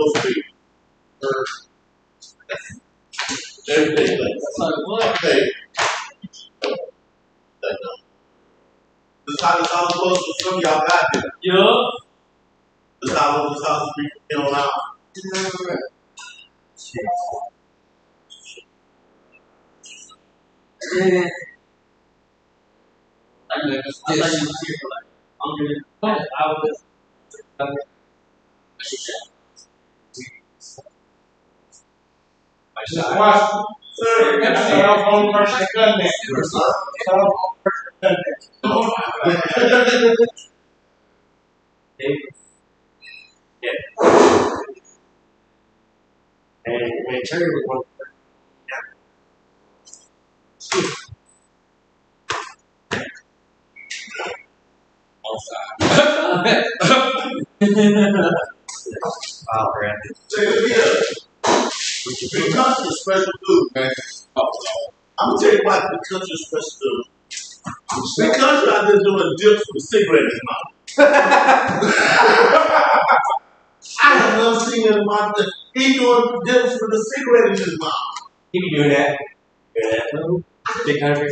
supposed to be. Everything. Okay. This is how this house supposed to be. Some of y'all got it. Yeah. This is how this house is being on out. Sir, that's the only person that done that. And Terry was one. Wow, Brandon. The country is special food, man. I'm gonna tell you why the country is special food. The country out there doing dips with a cigarette in his mouth. I have never seen him out there. He doing dips with a cigarette in his mouth. He be doing that. Big country.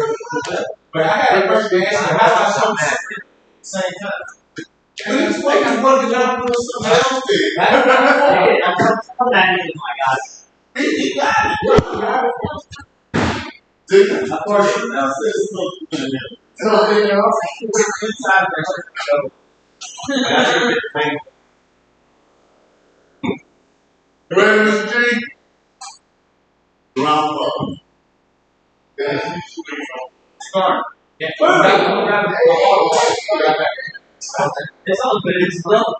But I had a question to ask you. How about something at the same time? He's like I'm working down doing something else there. He got it. See, Of course, I said something in there. so they're all inside their Ready, Mr. G? Ground up. That's usually Start. Yeah. It's all good. It's love.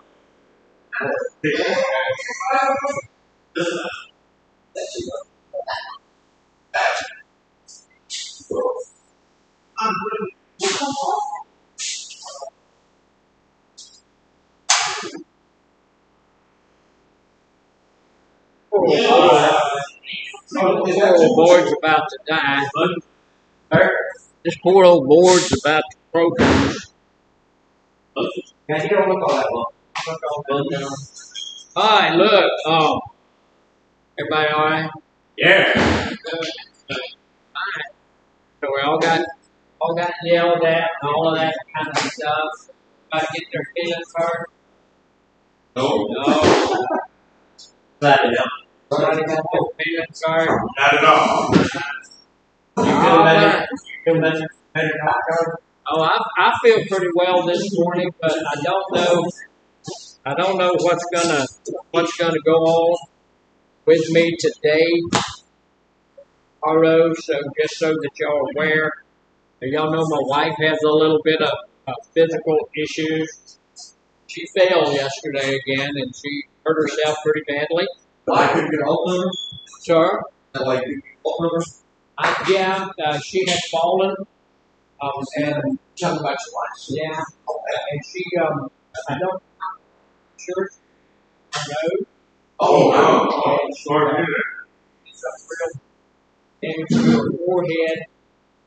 Poor old boy's about to die. This poor old boy's about to croak. Yeah, you don't look all that long. All right, look. Everybody all right? Yeah. All right. So we all got yelled at and all of that kind of stuff. About to get their feelings hurt. No. Glad to know. Somebody got their feelings hurt. Not at all. You feel better? You feel better? Better now? Oh, I feel pretty well this morning, but I don't know what's gonna go on with me today, tomorrow. So just so that y'all are aware, y'all know my wife has a little bit of physical issues. She fell yesterday again, and she hurt herself pretty badly. I can get hold of her. Sure. Like, you can hold of her. Yeah, she had fallen. And Tell me about your wife. yeah, and she I don't sure I know. Oh, sorry to hear And her forehead,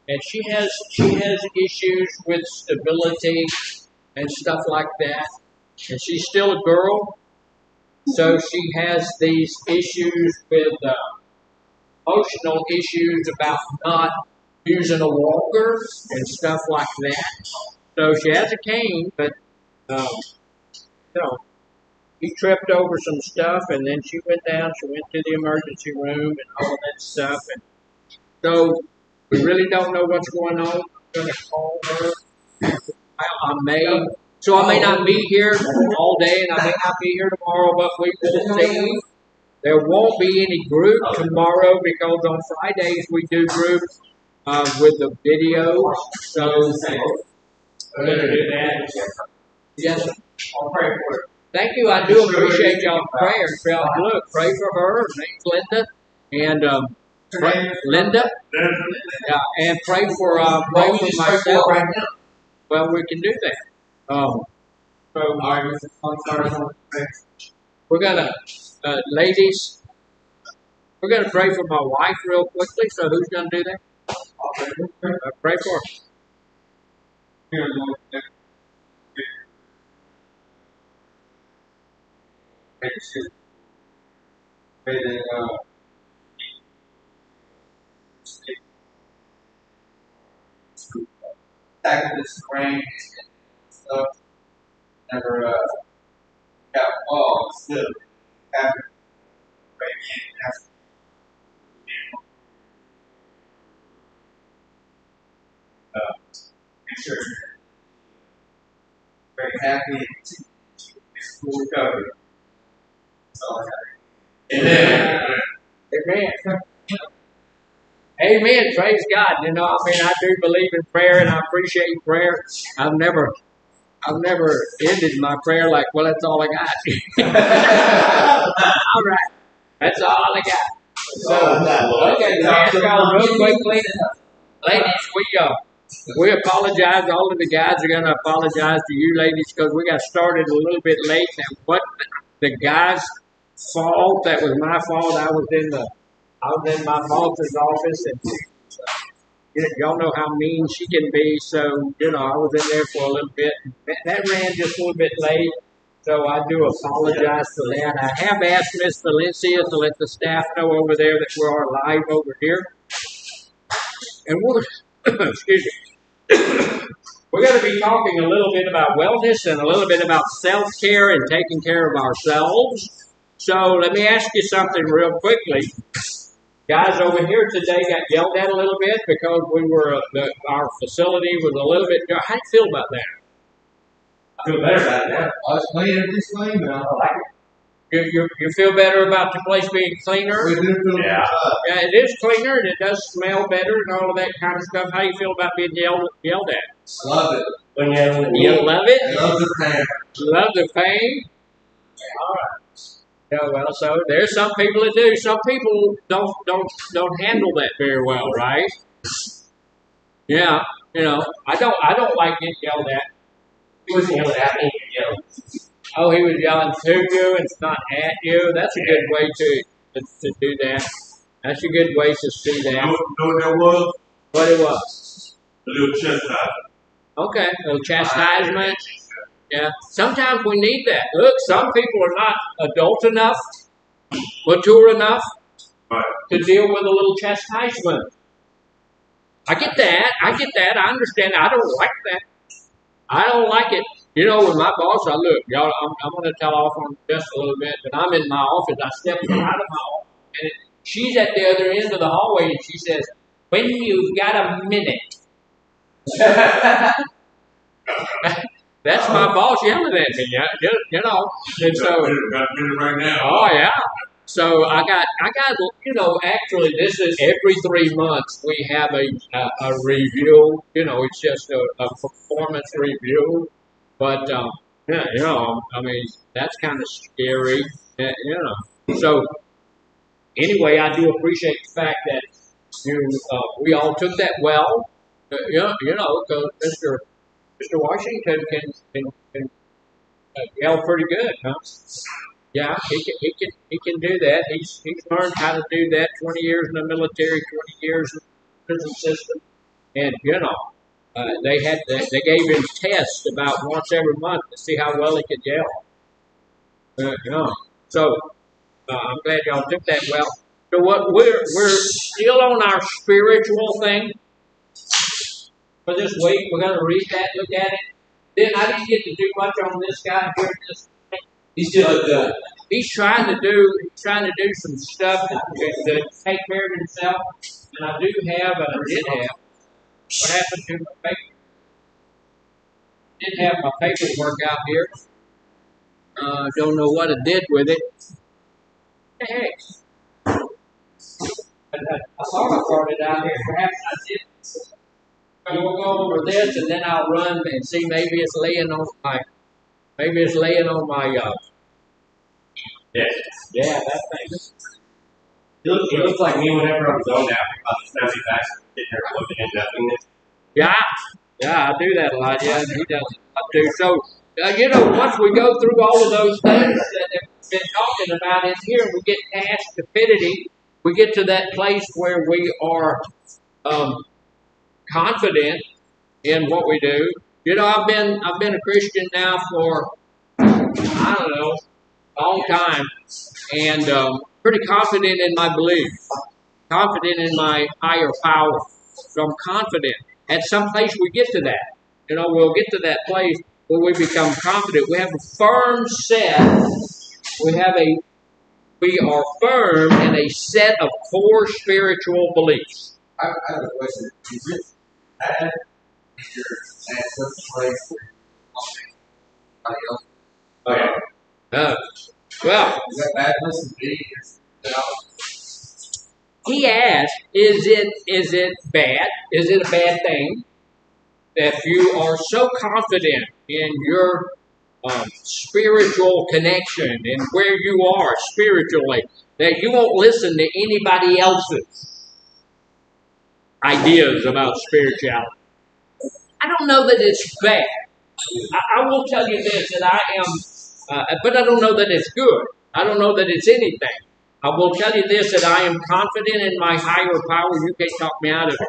and she has issues with stability and stuff like that. And she's still a girl, so she has these issues with emotional issues about not using a walker and stuff like that. So she has a cane, but he tripped over some stuff, and then she went down. She went to the emergency room and all of that stuff. And so we really don't know what's going on. I'm going to call her. I may not be here all day, and I may not be here tomorrow, but we will see. There won't be any group tomorrow because on Fridays we do groups with the videos. So we're going to do that. Yes. I'll pray for it. Thank you. I do appreciate y'all's prayers. Look, pray for her. Her name's Linda. And Linda. Yeah, and pray for myself. Right now. Well, we can do that. We're gonna, ladies. We're gonna pray for my wife real quickly. So who's gonna do that? Pray for her. They tackled this rain and stuff. Never got ball. Still after sure. Very happy and full recovery. That's all I got. Amen. Amen. Amen. Praise God. You know, I mean, I do believe in prayer and I appreciate prayer. I've never ended my prayer like, well, that's all I got. All right. That's all I got. So, okay, let's go real quickly. Ladies, we apologize. All of the guys are going to apologize to you ladies because we got started a little bit late. And what the guys' fault, that was my fault. I was in my boss's office, and y'all know how mean she can be. So, you know, I was in there for a little bit. That ran just a little bit late. So I do apologize for that. I have asked Miss Valencia to let the staff know over there that we are live over here. And we're, excuse me, we're going to be talking a little bit about wellness and a little bit about self-care and taking care of ourselves. So let me ask you something real quickly. Guys over here today got yelled at a little bit because our facility was a little bit dirty. How do you feel about that? I feel better about that. I was playing at this game, and I like it. You feel better about the place being cleaner? We do feel Yeah. Yeah, it is cleaner and it does smell better and all of that kind of stuff. How do you feel about being yelled at? Love it. When You love it? Love the pain. Love the pain? All right. Yeah, well, so there's some people that do. Some people don't handle that very well, right? Yeah, you know, I don't like getting yelled at. he was yelling at me, Oh, he was yelling to you and not at you. That's a good way to do that. That's a good way to see You that. know what that was? What it was? A little chastisement. Okay, a little chastisement. Yeah, sometimes we need that. Look, some people are not adult enough, mature enough Right. to deal with a little chastisement. I get that. I understand. I don't like that. I don't like it. You know, with my boss, look, y'all, I'm going to tell off on just a little bit, but I'm in my office. I step out of my office, and she's at the other end of the hallway, and she says, "When you've got a minute." That's my boss yelling at me, you know. And so, Got a minute right now. oh yeah. So I got, you know, actually this is every 3 months we have a review. You know, it's just a performance review. But, yeah, you know, I mean, that's kind of scary, you know. So anyway, I do appreciate the fact that we all took that well, you know, because Mr. Washington can yell pretty good, huh? Yeah, he can do that. He's learned how to do that. 20 years in the military, 20 years in the prison system, and you know, they gave him tests about once every month to see how well he could yell. You know, so I'm glad y'all took that well. So what we're still on our spiritual thing for this week. We're going to read that, look at it. Then I didn't get to do much on this guy here. He's still good. He's trying to do some stuff to take care of himself. And I did have. What happened to my paper? Did have my paperwork out here. Don't know what I did with it. Hey, I thought I brought it out here. Perhaps I did. So we'll go over this, and then I'll run and see. Maybe it's laying on my. Yes. Yeah, that thing. He looks like me whenever I'm zoned out. About to snap me back, get here, looking at nothingness. Yeah, I do that a lot. Yeah, and he does it a lot too. So, you know, once we go through all of those things that we've been talking about in here, and we get past stupidity, we get to that place where we are confident in what we do. You know, I've been a Christian now for I don't know, a long time, and pretty confident in my belief, confident in my higher power. So I'm confident. At some place we get to that. We'll get to that place where we become confident. We have a firm set. We are firm in a set of core spiritual beliefs. I have a question. Is it bad if you're at such a place where somebody else? Uh, well, Is that bad place to be? he asked, is it bad? Is it a bad thing that you are so confident in your spiritual connection and where you are spiritually that you won't listen to anybody else's ideas about spirituality? I don't know that it's bad. I will tell you this, that I am, but I don't know that it's good. I don't know that it's anything. I will tell you this, that I am confident in my higher power. You can't talk me out of it.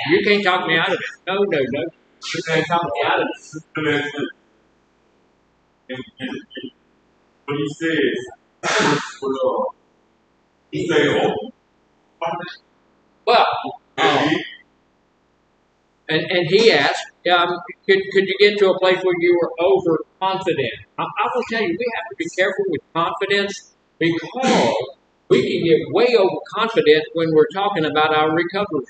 You can't talk me out of it. No. You can't talk me out of it. When he says, he said, Well, and he asked, could you get to a place where you were overconfident? I will tell you, we have to be careful with confidence because we can get way overconfident when we're talking about our recovery.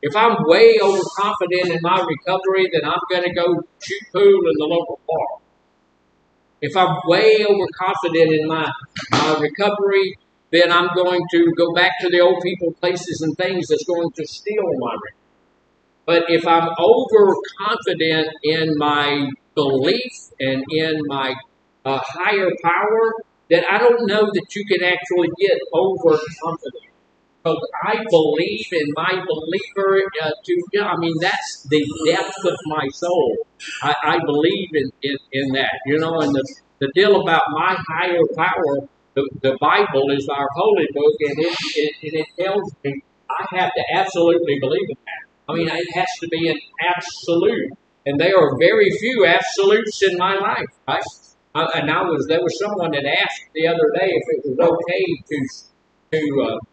If I'm way overconfident in my recovery, then I'm going to go shoot pool in the local park. If I'm way overconfident in my recovery, then I'm going to go back to the old people, places, and things that's going to steal my recovery. But if I'm overconfident in my belief and in my higher power, then I don't know that you can actually get overconfident. Because I believe in my believer that's the depth of my soul. I believe in that, and the deal about my higher power, the Bible is our holy book, and it tells me I have to absolutely believe in that. I mean, it has to be an absolute, and there are very few absolutes in my life, right? There was someone that asked the other day if it was okay to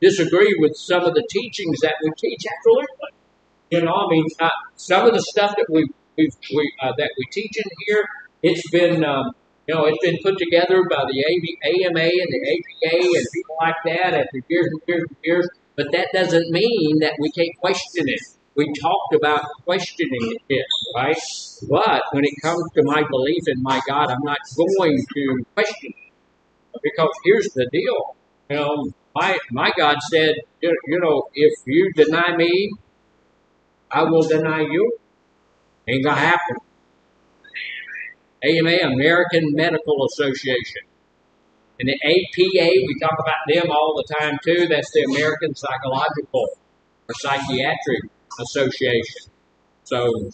disagree with some of the teachings that we teach. Absolutely, some of the stuff that we teach in here, it's been put together by the AMA and the APA and people like that after years and years and years. But that doesn't mean that we can't question it. We talked about questioning it, right? But when it comes to my belief in my God, I'm not going to question it. Because here's the deal. My God said, if you deny me, I will deny you. Ain't gonna happen. AMA, American Medical Association. And the APA, we talk about them all the time too. That's the American Psychological or Psychiatric Association. So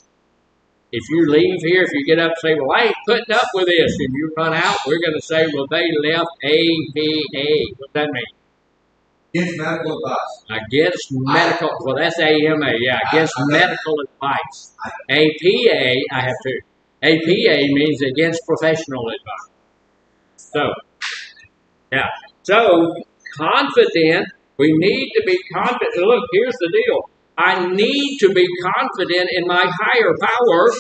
if you leave here, if you get up and say, well, I ain't putting up with this, and you run out, we're going to say, well, they left APA. What does that mean? Against medical advice. Against medical, well, that's AMA, yeah, against medical advice. APA, I have two. APA means against professional advice. So, yeah. So, confident, we need to be confident. Look, here's the deal. I need to be confident in my higher power,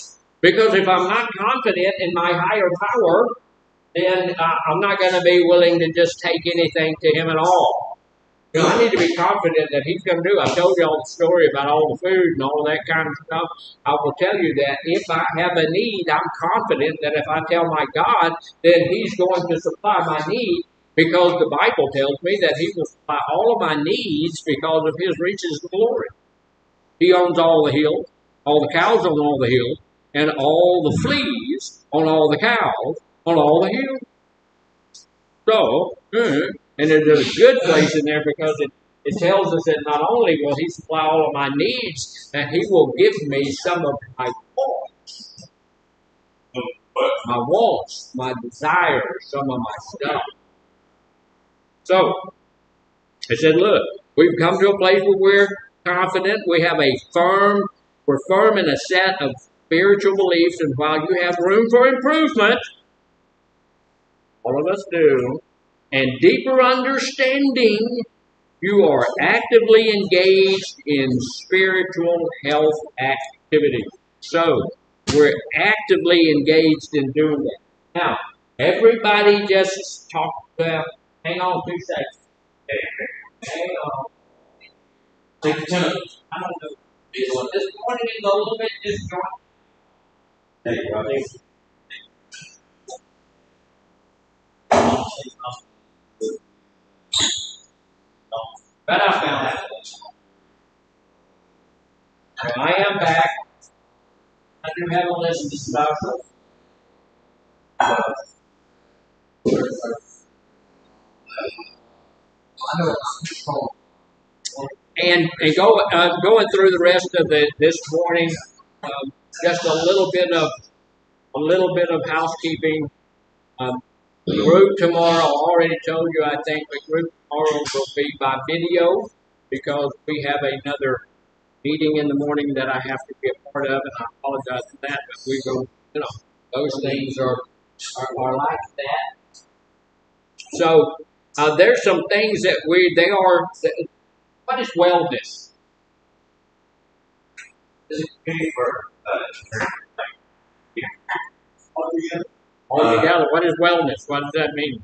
because if I'm not confident in my higher power, then I'm not going to be willing to just take anything to him at all. I need to be confident that he's going to do. I told you all the story about all the food and all that kind of stuff. I will tell you that if I have a need, I'm confident that if I tell my God, then he's going to supply my need, because the Bible tells me that he will supply all of my needs because of his riches and glory. He owns all the hills, all the cows on all the hills, and all the fleas on all the cows on all the hills. So, and there's a good place in there, because it tells us that not only will he supply all of my needs, that he will give me some of my wants, my desires, some of my stuff. So, I said, look, we've come to a place where we're confident. We're firm in a set of spiritual beliefs, and while you have room for improvement, all of us do, and deeper understanding, you are actively engaged in spiritual health activities. So, we're actively engaged in doing that. Now, everybody just talk about, hang on 2 seconds. Hang on. Take the time. I don't know. This morning is a little bit disjointed. Thank you, brother. But I found out. So I am back. I do have a list of stuff. And going through the rest of this morning, just a little bit of housekeeping. Group tomorrow, I already told you, I think the group tomorrow will be by video because we have another meeting in the morning that I have to be a part of, and I apologize for that, but we go, those things are like that. So there's some things that what is wellness? This is paid for. Altogether, what is wellness? What does that mean?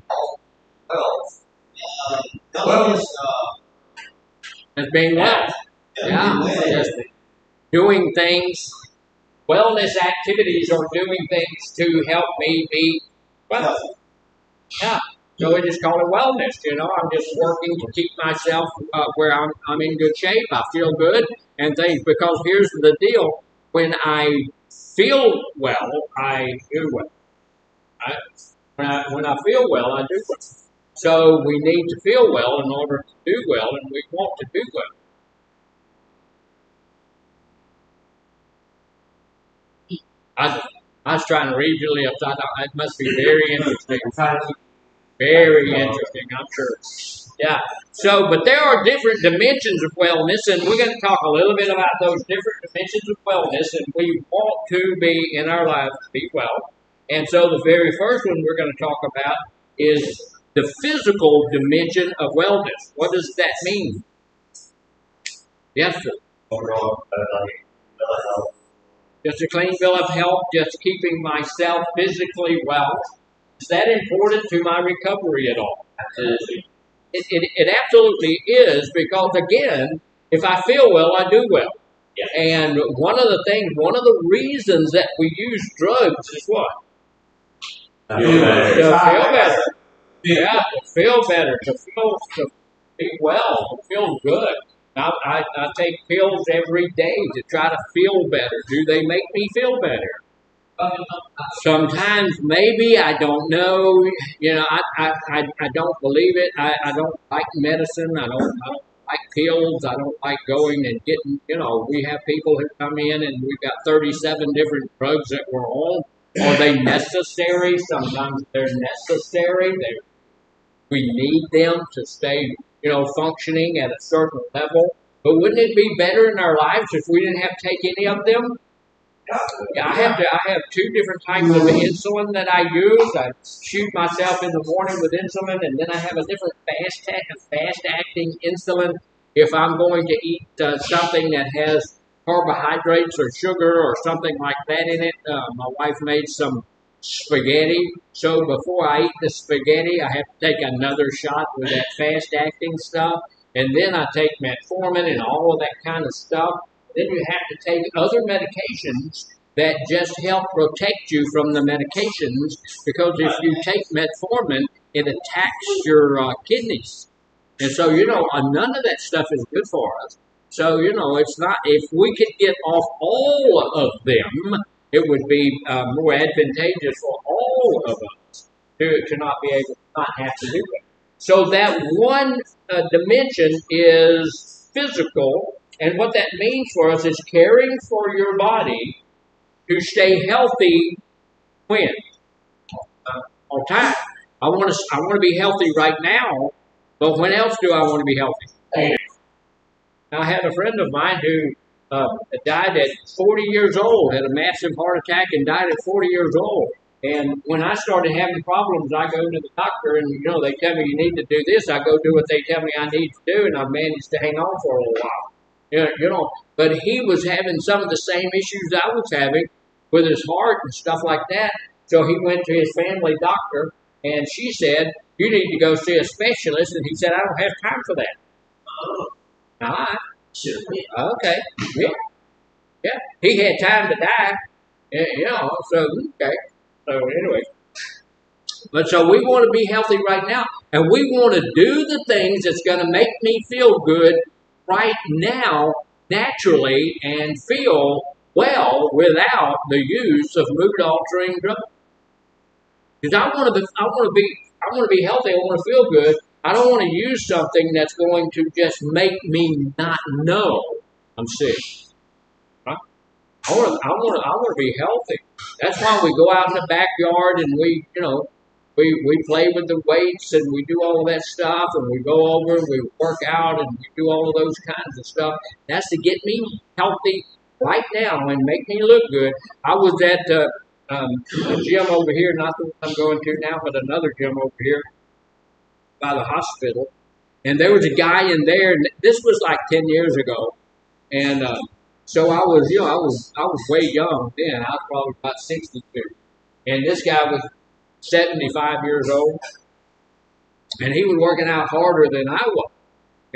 Wellness. As being well. Yeah. Just doing things. Wellness activities are doing things to help me be well. Yeah. So we just call it wellness. I'm just working to keep myself where I'm in good shape. I feel good and things. Because here's the deal: when I feel well, I do well. When I feel well, I do well. So we need to feel well in order to do well, and we want to do well. I was trying to read your lips. It must be very interesting. Very interesting, I'm sure. Yeah. So, but there are different dimensions of wellness, and we're going to talk a little bit about those different dimensions of wellness, and we want to be in our lives to be well. And so the very first one we're going to talk about is the physical dimension of wellness. What does that mean? Yes, sir. Overall, Just a clean bill of health, just keeping myself physically well. Is that important to my recovery at all? absolutely. It absolutely is, because again, if I feel well, I do well. Yeah. And one of the reasons that we use drugs is what? I feel better. To feel better. Yeah, to feel better, to be well, to feel good. I take pills every day to try to feel better. Do they make me feel better? Sometimes maybe, I don't know. I don't believe it. I don't like medicine. I don't like pills. I don't like going and getting. We have people who come in and we've got 37 different drugs that we're on. Are they necessary? Sometimes they're necessary. We need them to stay, functioning at a certain level. But wouldn't it be better in our lives if we didn't have to take any of them? Yeah, I have 2 different types of insulin that I use. I shoot myself in the morning with insulin, and then I have a different fast-acting insulin if I'm going to eat something that has carbohydrates or sugar or something like that in it. My wife made some spaghetti, so before I eat the spaghetti, I have to take another shot with that fast-acting stuff, and then I take metformin and all of that kind of stuff. Then you have to take other medications that just help protect you from the medications, because if you take metformin, it attacks your kidneys. And so, none of that stuff is good for us. So, it's not, if we could get off all of them, it would be more advantageous for all of us to not be able to not have to do it. So that one dimension is physical. And what that means for us is caring for your body to stay healthy when? All time. I want to be healthy right now, but when else do I want to be healthy? I had a friend of mine who died at 40 years old, had a massive heart attack and died at 40 years old. And when I started having problems, I go to the doctor, and they tell me you need to do this. I go do what they tell me I need to do, and I've managed to hang on for a little while. But he was having some of the same issues I was having with his heart and stuff like that. So he went to his family doctor, and she said, "You need to go see a specialist." And he said, "I don't have time for that." All right. Okay. Yeah. Yeah. He had time to die. So okay. So anyway. But so we want to be healthy right now. And we want to do the things that's going to make me feel good right now, naturally, and feel well without the use of mood altering drugs. Because I want to be healthy. I want to feel good. I don't want to use something that's going to just make me not know I'm sick. Right? I want to be healthy. That's why we go out in the backyard and we play with the weights and we do all of that stuff and we go over and we work out and we do all of those kinds of stuff. That's to get me healthy right now and make me look good. I was at a gym over here, not the one I'm going to now, but another gym over here by the hospital. And there was a guy in there, and this was like 10 years ago. And so I was way young then. I was probably about 62. And this guy was 75 years old, and he was working out harder than I was.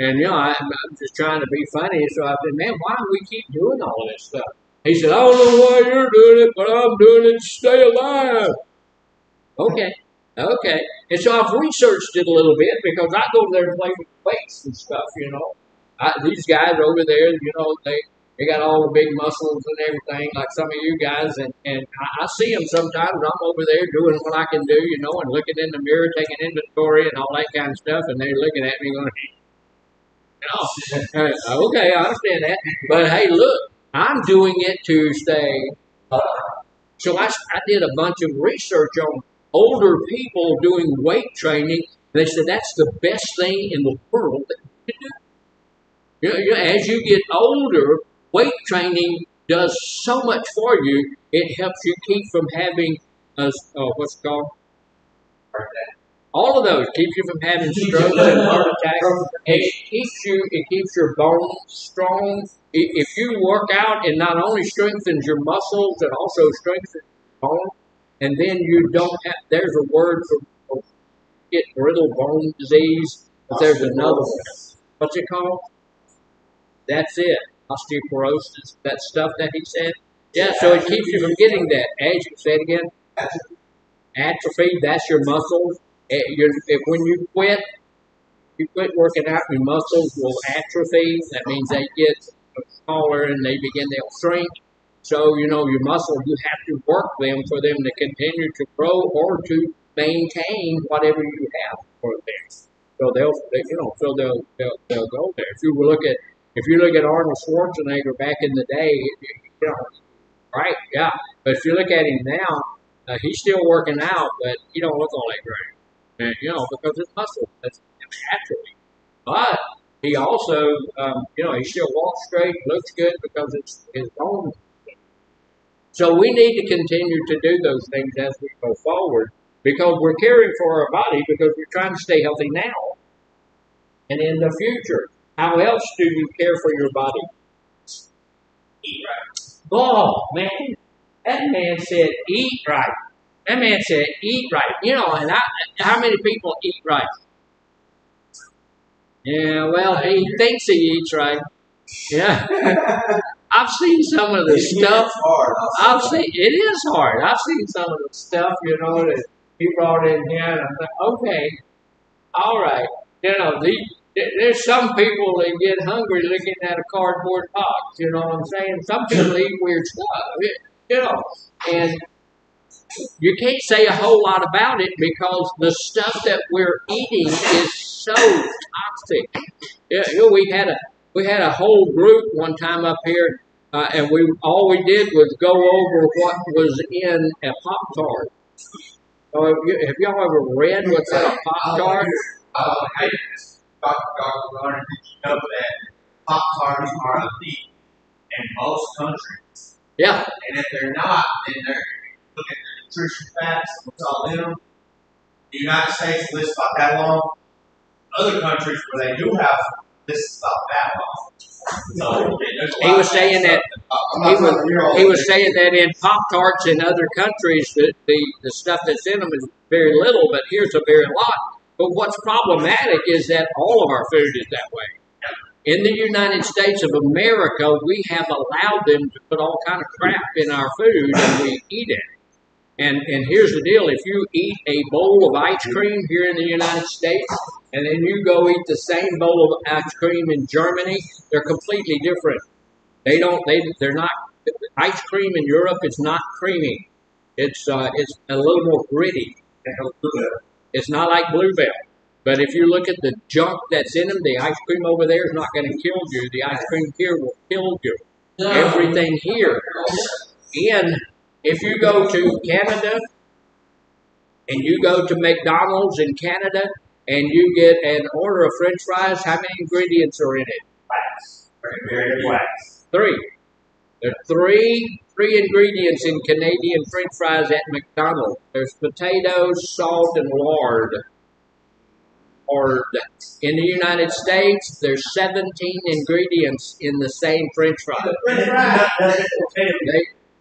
And I'm just trying to be funny, so I said, "Man, why do we keep doing all of this stuff?" He said, "I don't know why you're doing it, but I'm doing it to stay alive." Okay. And so I've researched it a little bit because I go there and play with weights and stuff. These guys over there, they got all the big muscles and everything, like some of you guys, and I see them sometimes. I'm over there doing what I can do, and looking in the mirror, taking inventory and all that kind of stuff, and they're looking at me going, okay, I understand that. But hey, look, I'm doing it to stay alive. So I did a bunch of research on older people doing weight training. They said that's the best thing in the world that you can do. As you get older, weight training does so much for you. It helps you keep from having what's it called? All of those keeps you from having strokes and heart attacks. It keeps your bones strong. If you work out, it not only strengthens your muscles, it also strengthens your bones. And then you don't have. There's a word for get brittle bone disease, but there's another one. What's it called? That's it. Osteoporosis. That stuff that he said. Yeah. So it keeps you from getting that. Say it again. Atrophy. That's your muscles. When you quit working out, your muscles will atrophy. That means they get smaller and they'll shrink. So, your muscles, you have to work them for them to continue to grow or to maintain whatever you have for them. So they'll go there. If you look at Arnold Schwarzenegger back in the day, right? Yeah. But if you look at him now, he's still working out, but he don't look all that great. And, because his muscle, that's atrophy. But he also, he still walks straight, looks good because it's his bones. So we need to continue to do those things as we go forward because we're caring for our body because we're trying to stay healthy now and in the future. How else do you care for your body? Eat right. Oh, man. That man said eat right. That man said eat right. And how many people eat right? Yeah, well, he thinks he eats right. Yeah. I've seen some of the stuff. It is hard. I've seen some of the stuff, that he brought in here, and I'm like, okay, all right. There's some people that get hungry looking at a cardboard box. You know what I'm saying? Some people eat weird stuff. And you can't say a whole lot about it because the stuff that we're eating is so toxic. We had a whole group one time up here, and all we did was go over what was in a Pop-Tart. Have y'all ever read what's in a Pop-Tart? Hey, Dr. Garner, did you know that Pop-Tarts are illegal in most countries? Yeah. And if they're not, then they're looking at nutrition facts, what's all in them. The United States lists about that long. Other countries where they do have lists about that long. So, He was saying that he was saying that in Pop Tarts in other countries that the stuff that's in them is very little, but here's a very lot. But what's problematic is that all of our food is that way. In the United States of America, we have allowed them to put all kind of crap in our food and we eat it. And here's the deal, if you eat a bowl of ice cream here in the United States, and then you go eat the same bowl of ice cream in Germany, they're completely different. They're not, ice cream in Europe is not creamy. It's a little more gritty. It's not like Bluebell. But if you look at the junk that's in them, the ice cream over there is not going to kill you. The ice cream here will kill you. Everything here. And if you go to Canada and you go to McDonald's in Canada and you get an order of French fries, how many ingredients are in it? Three. There are three ingredients in Canadian French fries at McDonald's. There's potatoes, salt, and lard. Or in the United States, there's 17 ingredients in the same French fry.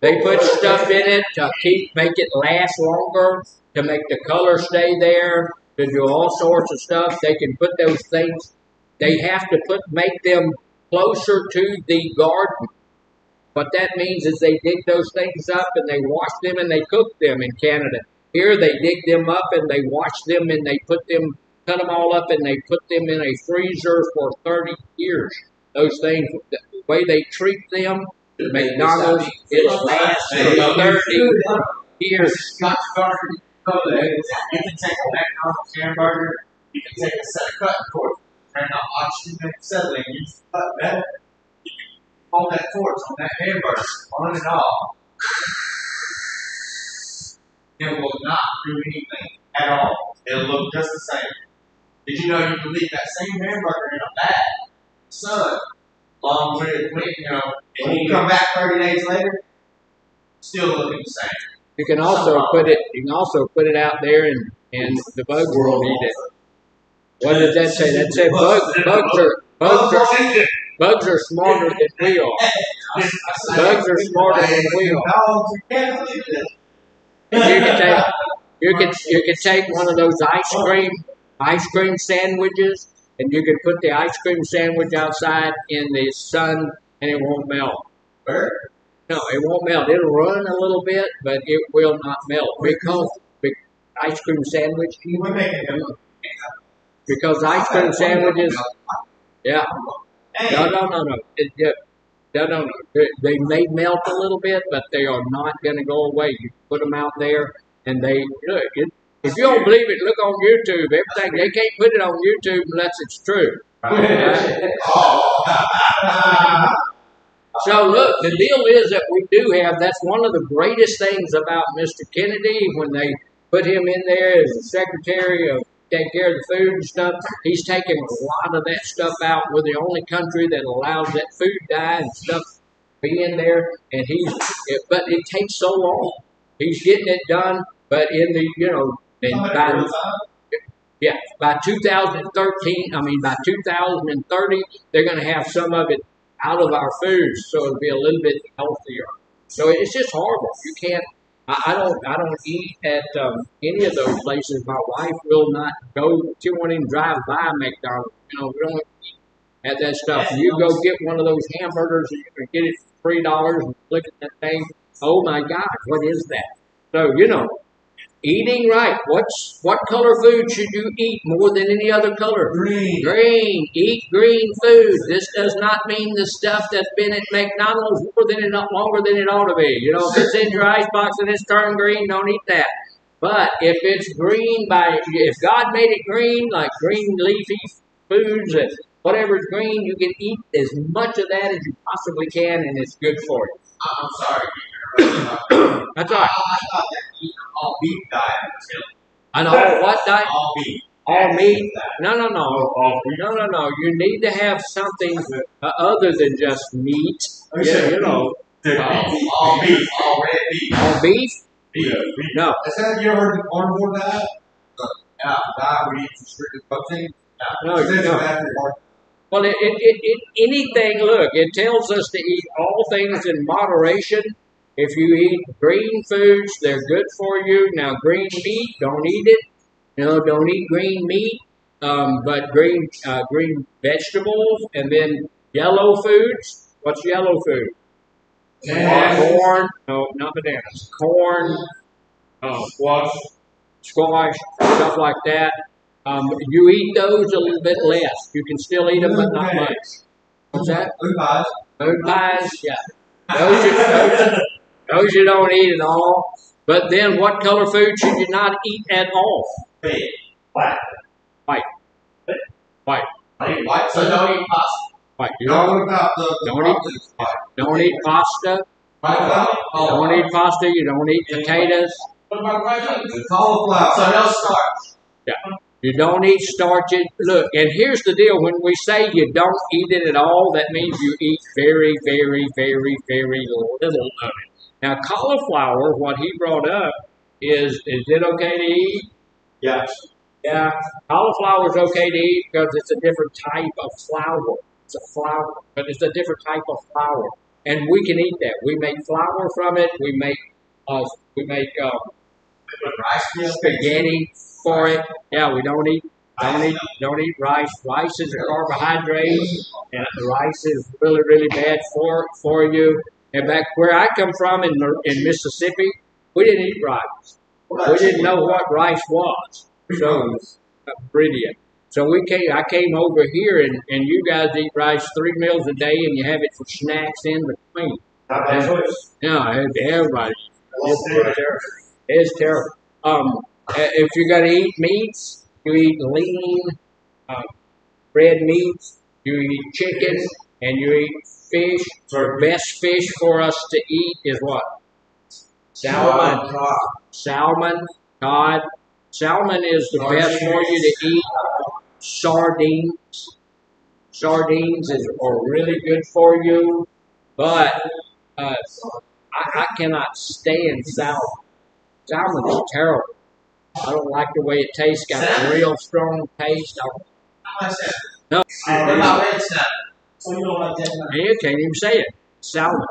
They put stuff in it to make it last longer, to make the color stay there, to do all sorts of stuff. They can put those things. They have to make them closer to the garden. What that means is they dig those things up and they wash them and they cook them in Canada. Here they dig them up and they wash them and they cut them all up and they put them in a freezer for 30 years. Those things, the way they treat them, McDonald's, it lasts for 30 years. Scotch garden, you can take a McDonald's hamburger, you can take a set of cutting torch, turn on oxygen and acetylene, use the cut metal, you can hold that torch on that hamburger, on and off. It will not do anything at all. It'll look just the same. Did you know you can leave that same hamburger in a bag, sun, long with it, and you come back 30 days later, still looking the same. You can also put it out there and the bugs will eat it. What did that say? That said bugs are smarter than we are. Bugs are smarter than we are. And you can take one of those ice cream sandwiches, and you can put the ice cream sandwich outside in the sun, and it won't melt. No, it won't melt. It'll run a little bit, but it will not melt because ice cream sandwich. Because ice cream sandwiches, yeah. No. No. They may melt a little bit, but they are not going to go away. You put them out there, and they look. If you don't believe it, look on YouTube. Everything they can't put it on YouTube unless it's true. So look, the deal is that we do have. That's one of the greatest things about Mr. Kennedy when they put him in there as the secretary of taking care of the food and stuff. He's taken a lot of that stuff out. We're the only country that allows that food dye and stuff to be in there. And but it takes so long. He's getting it done, but in the by 2013, by 2030, they're going to have some of it out of our foods, so it'll be a little bit healthier. So it's just horrible. You can't. I don't eat at any of those places. My wife will not go. She won't even drive by McDonald's. We don't eat at that stuff. You go get one of those hamburgers and you can get it for $3 and look at that thing. Oh my God, what is that? So eating right. What color food should you eat more than any other color? Green. Green. Eat green food. This does not mean the stuff that's been at McDonald's longer than it ought to be. If it's in your icebox and it's turned green, don't eat that. But if it's green if God made it green, like green leafy foods and whatever's green, you can eat as much of that as you possibly can, and it's good for you. I'm sorry. That's all right. I thought that eating all beef diet was healthy. An all what diet? All beef. All meat? No. You need to have something other than just meat. All beef, all red beef. All beef? No. Have you ever heard the carnivore diet? Diet where you eat restricted protein? No, Well, anything, look, it tells us to eat all things in moderation. If you eat green foods, they're good for you. Now, green meat, don't eat it. Don't eat green meat, but green vegetables, and then yellow foods. What's yellow food? Corn. No, not bananas. Corn, squash, stuff like that. You eat those a little bit less. You can still eat them, but not much. What's that? Food pies. Food pies, yeah. Those you don't eat at all. But then what color food should you not eat at all? Black. White. White. White. So don't eat pasta. White. You What don't about the don't eat pasta. Don't eat pasta. You don't eat potatoes. What about the cauliflower? So no starch. Yeah. You don't eat starches. Look, and here's the deal. When we say you don't eat it at all, that means you eat very, very, very, very little of it. Now, cauliflower, what he brought up is it okay to eat? Yes. Yeah. Cauliflower is okay to eat because it's a different type of flour. It's a flour, but it's a different type of flour. And we can eat that. We make flour from it. We make spaghetti for it. Yeah, we don't eat rice. Rice is a carbohydrate, and rice is really, really bad for you. And back where I come from in Mississippi, we didn't eat rice. We didn't know what rice was. So brilliant. So I came over here, and you guys eat rice 3 meals a day, and you have it for snacks in between. Yeah, everybody. It's terrible. If you're gonna eat meats, you eat lean, red meats. You eat chicken, and you eat fish. The best fish for us to eat is what? Salmon. Salmon, cod. Salmon is the best for you to eat. Sardines. Sardines are really good for you, but I cannot stand salmon. Salmon is terrible. I don't like the way it tastes. Got a real strong taste. No. What about red salmon? So you don't like that? You can't even say it. Salmon.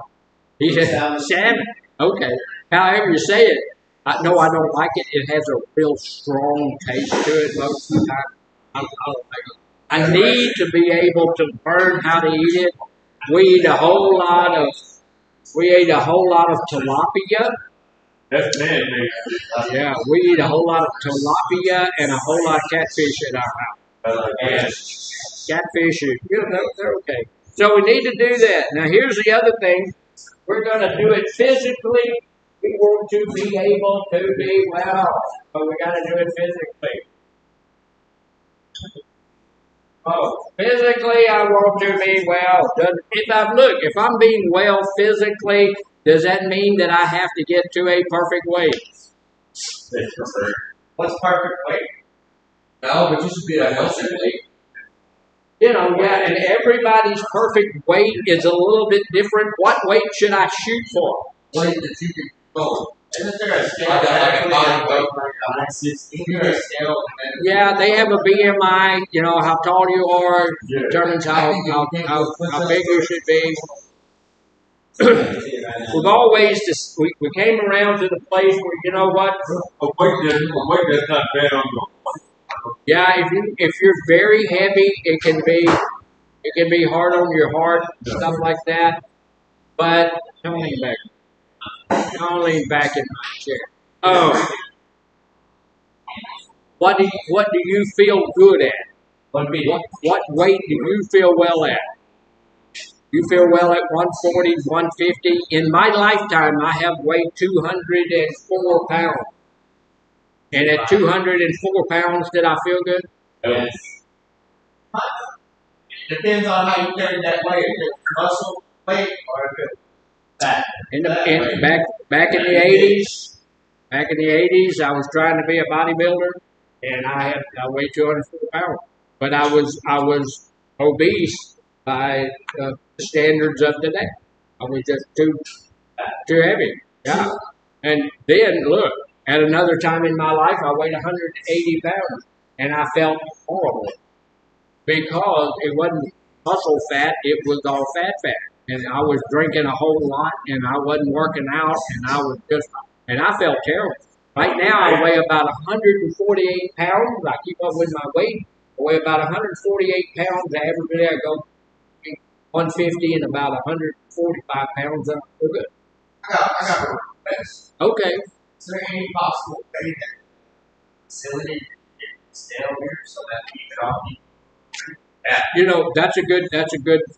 He said salmon. Okay. However you say it, I don't like it. It has a real strong taste to it most of the time. I don't like it. I need to be able to learn how to eat it. We eat a whole lot of tilapia. That's man. Yeah, we eat a whole lot of tilapia and a whole lot of catfish at our house. And catfish, they're okay. So we need to do that. Now here's the other thing. We're going to do it physically. We want to be able to be well, but we got to do it physically. Oh, physically, I want to be well. If I'm being well physically, does that mean that I have to get to a perfect weight? What's perfect weight? No, but you should be a healthy weight. And everybody's perfect weight is a little bit different. What weight should I shoot for? Weight that you can control. Isn't there a scale like a scale? Yeah, they have a BMI. How tall you are determines how big you should be. We've always we came around to the place where a weight that's not bad on you. Yeah, if you're very heavy, it can be hard on your heart, stuff like that. But don't lean back. Don't lean back in my chair. What do you feel good at? What weight do you feel well at? You feel well at 140, 150. In my lifetime, I have weighed 204 pounds. And at 204 pounds, did I feel good? Yes. It depends on how you carry that weight. If it's muscle weight or if it's fat. Back in the 80s, I was trying to be a bodybuilder, and I weighed 204 pounds. But I was obese by the standards of today. I was just too heavy. Yeah. And then, look, at another time in my life, I weighed 180 pounds, and I felt horrible because it wasn't muscle fat, it was all fat. And I was drinking a whole lot, and I wasn't working out, and I felt terrible. Right now, I weigh about 148 pounds. I keep up with my weight. I weigh about 148 pounds. Every day I go 150 and about 145 pounds up. We're good. I got a request. Okay. Is there any possible way that facility can stay over here so that we can all be? You know, that's a good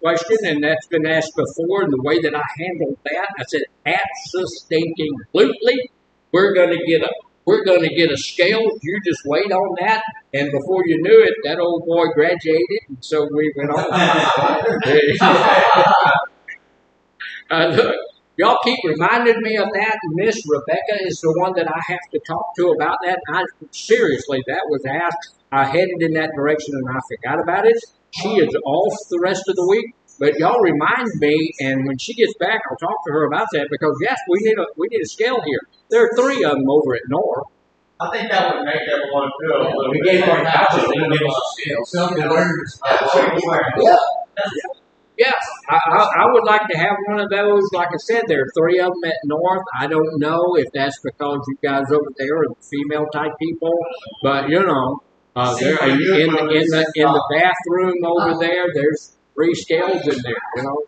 question, and that's been asked before. And the way that I handled that, I said, absolutely, we're gonna get a scale. You just wait on that, and before you knew it, that old boy graduated, and so we went on. Look, y'all keep reminding me of that. Miss Rebecca is the one that I have to talk to about that. Seriously, that was asked. I headed in that direction, and I forgot about it. She is off the rest of the week, but y'all remind me, and when she gets back, I'll talk to her about that because yes, we need a scale here. There are 3 of them over at Nor. I think that would make everyone feel a little We bit gave our more houses, they happy. didn't give us a scale. Something awareness about what you're wearing. Yeah, I would like to have one of those. Like I said, there are 3 of them at North. I don't know if that's because you guys over there are female type people, but you know, there in the bathroom over there, there's 3 scales in there. You know,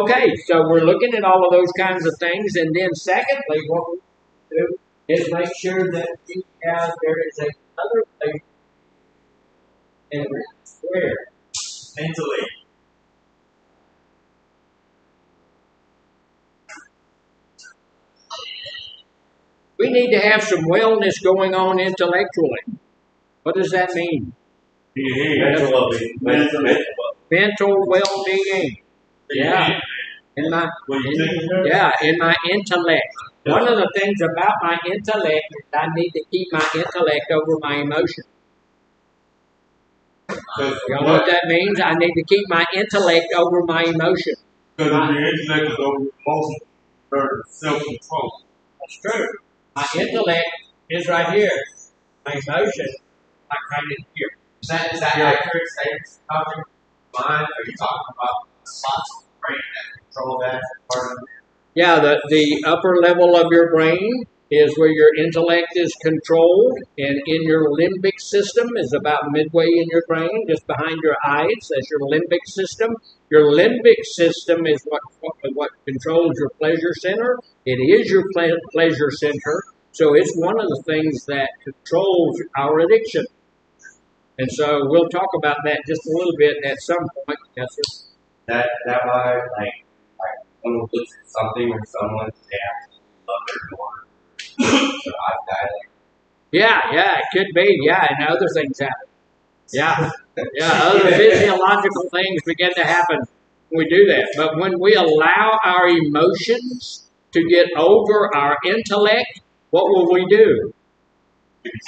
okay, so we're looking at all of those kinds of things, and then secondly, what we do is make sure that there is another thing in where. Mentally. We need to have some wellness going on intellectually. What does that mean? Mental well-being. Yeah. In my intellect. One of the things about my intellect is I need to keep my intellect over my emotion. Y'all know what that means? I need to keep my intellect over my emotion. Because your intellect is over emotion or self-control. That's true. My intellect is right here. My emotion, like right in here. Is that accurate statement? Mind? Are you talking about spots of the brain that control that part of it? Yeah, the upper level of your brain is where your intellect is controlled, and in your limbic system is about midway in your brain, just behind your eyes. That's your limbic system. Your limbic system is what controls your pleasure center. It is your pleasure center, so it's one of the things that controls our addiction. And so we'll talk about that just a little bit at some point. Yes, sir. That why like someone looks at something or someone they absolutely love their daughter. So I've got it. Yeah, it could be. Yeah, and other things happen. Yeah, other physiological things begin to happen when we do that. But when we allow our emotions to get over our intellect, what will we do?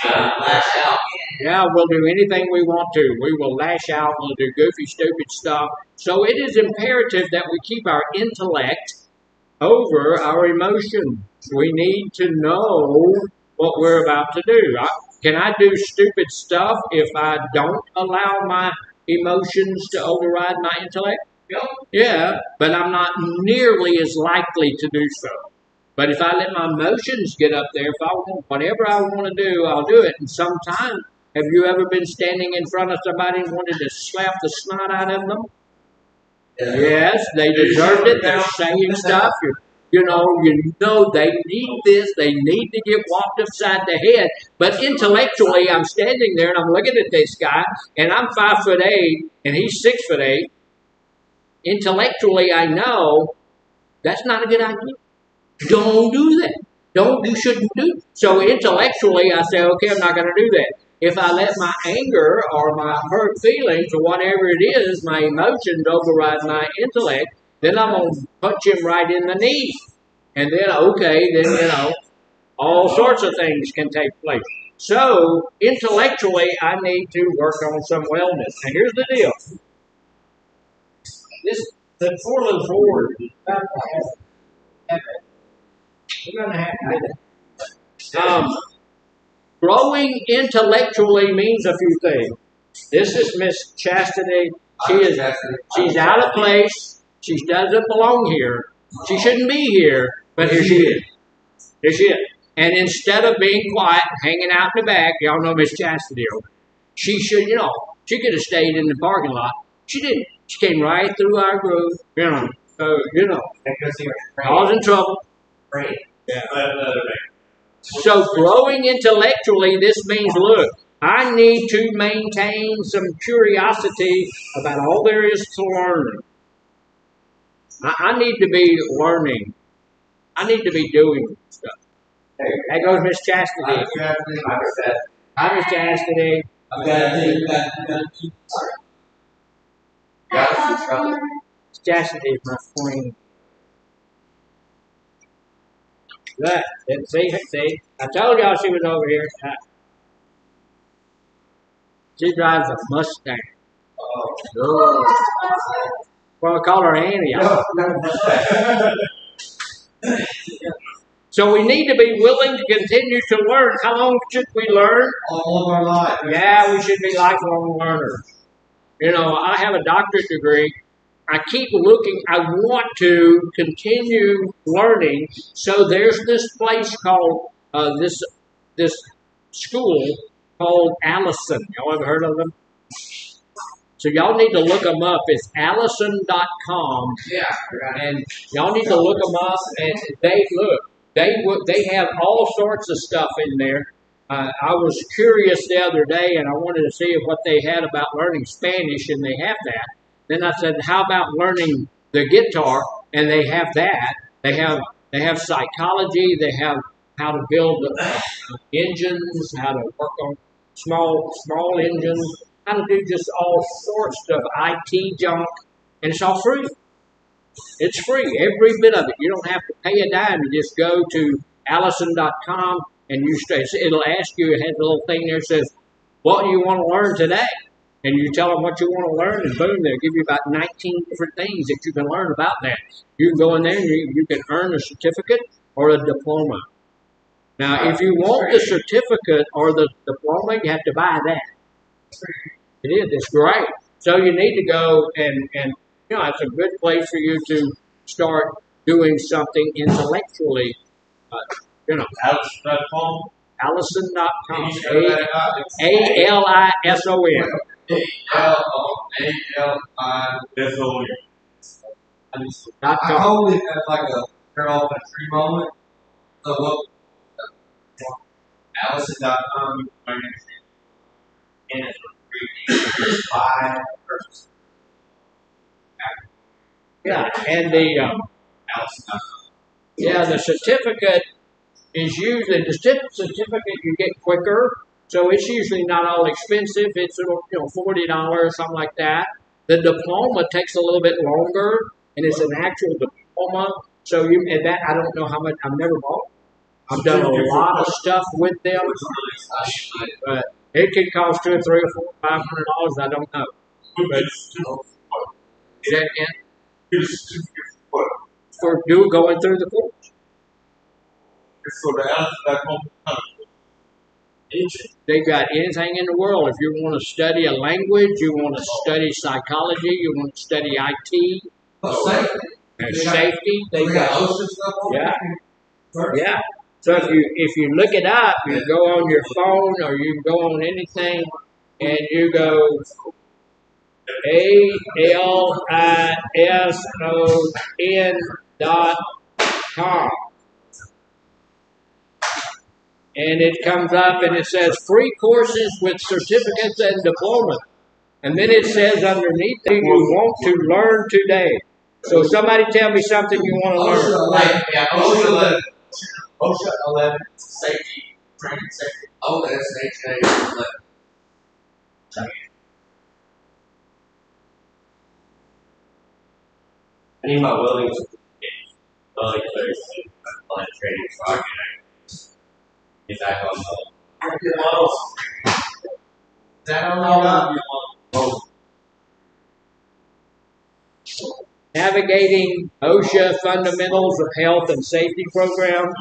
Lash out. Yeah, we'll do anything we want to. We will lash out. We'll do goofy, stupid stuff. So it is imperative that we keep our intellect over our emotions. We need to know what we're about to do. Can I do stupid stuff if I don't allow my emotions to override my intellect? Yeah, but I'm not nearly as likely to do so. But if I let my emotions get up there, if I want whatever I want to do, I'll do it. And sometimes, have you ever been standing in front of somebody and wanted to slap the snot out of them? Yes, they deserved it. They're saying stuff. You know they need this. They need to get whopped upside the head. But intellectually, I'm standing there and I'm looking at this guy, and I'm 5'8" and he's 6'8". Intellectually, I know that's not a good idea. Don't do that. You shouldn't do. So intellectually, I say, okay, I'm not going to do that. If I let my anger or my hurt feelings or whatever it is, my emotions override my intellect, then I'm going to punch him right in the knee. And then, all sorts of things can take place. So intellectually, I need to work on some wellness. And here's the deal. The 4 little board is about to have have it. We're gonna have to do that. Growing intellectually means a few things. This is Miss Chastity. She's out of place. She doesn't belong here. She shouldn't be here, but here she is. Here she is. And instead of being quiet, hanging out in the back, y'all know Miss Chastity over there. She should, she could have stayed in the parking lot. She didn't. She came right through our group, causing trouble. Right. Yeah. So growing intellectually, this means, look, I need to maintain some curiosity about all there is to learn. I need to be learning. I need to be doing stuff. There goes Miss Chastity. Hi, Miss Chastity. Miss Chastity is my queen. Look, see, I told y'all she was over here. She drives a Mustang. Oh. Well, I call her Annie. So we need to be willing to continue to learn. How long should we learn? All of our lives. Yeah, we should be lifelong learners. I have a doctorate degree. I keep looking. I want to continue learning. So there's this place called this school called Allison. Y'all ever heard of them? So y'all need to look them up. It's Allison.com. Yeah. And y'all need to look them up. And they have all sorts of stuff in there. I was curious the other day, and I wanted to see what they had about learning Spanish, and they have that. Then I said, how about learning the guitar? And they have that. They have psychology. They have how to build engines, how to work on small engines, how to do just all sorts of IT junk, and it's all free. It's free, every bit of it. You don't have to pay a dime. You just go to Allison.com and it'll ask you, it has a little thing there that says, what do you want to learn today? And you tell them what you want to learn, and boom, they'll give you about 19 different things that you can learn about that. You can go in there and you can earn a certificate or a diploma. Now, if you want the certificate or the diploma, you have to buy that. It is. It's great. So you need to go and it's a good place for you to start doing something intellectually. Allison.com. Allison.com. ALISON. ALISON. always have like a girl off a tree moment. So look, Allison.com, and it's free. 5 persons. Yeah, and the Allison.com. the certificate is usually the certificate you get quicker, so it's usually not all expensive. It's $40, something like that. The diploma takes a little bit longer, and it's an actual diploma. So I don't know how much. I've never bought. I've done a lot of stuff with them, but it could cost $200 or $300 or $500. I don't know. But is that again? For going through the course. So the Allison.com. They got anything in the world. If you want to study a language, you want to study psychology, you want to study IT, safety. They got yeah. So if you look it up, you go on your phone or you go on anything, and you go ALISON.com. And it comes up and it says free courses with certificates and diplomas. And then it says underneath that you want to learn today. So somebody tell me something you want to learn. OSHA 11, safety, training safety. OSHA 11. I need my welding clearance training so I can get back on the. Is that all you got? navigating OSHA fundamentals of health and safety program,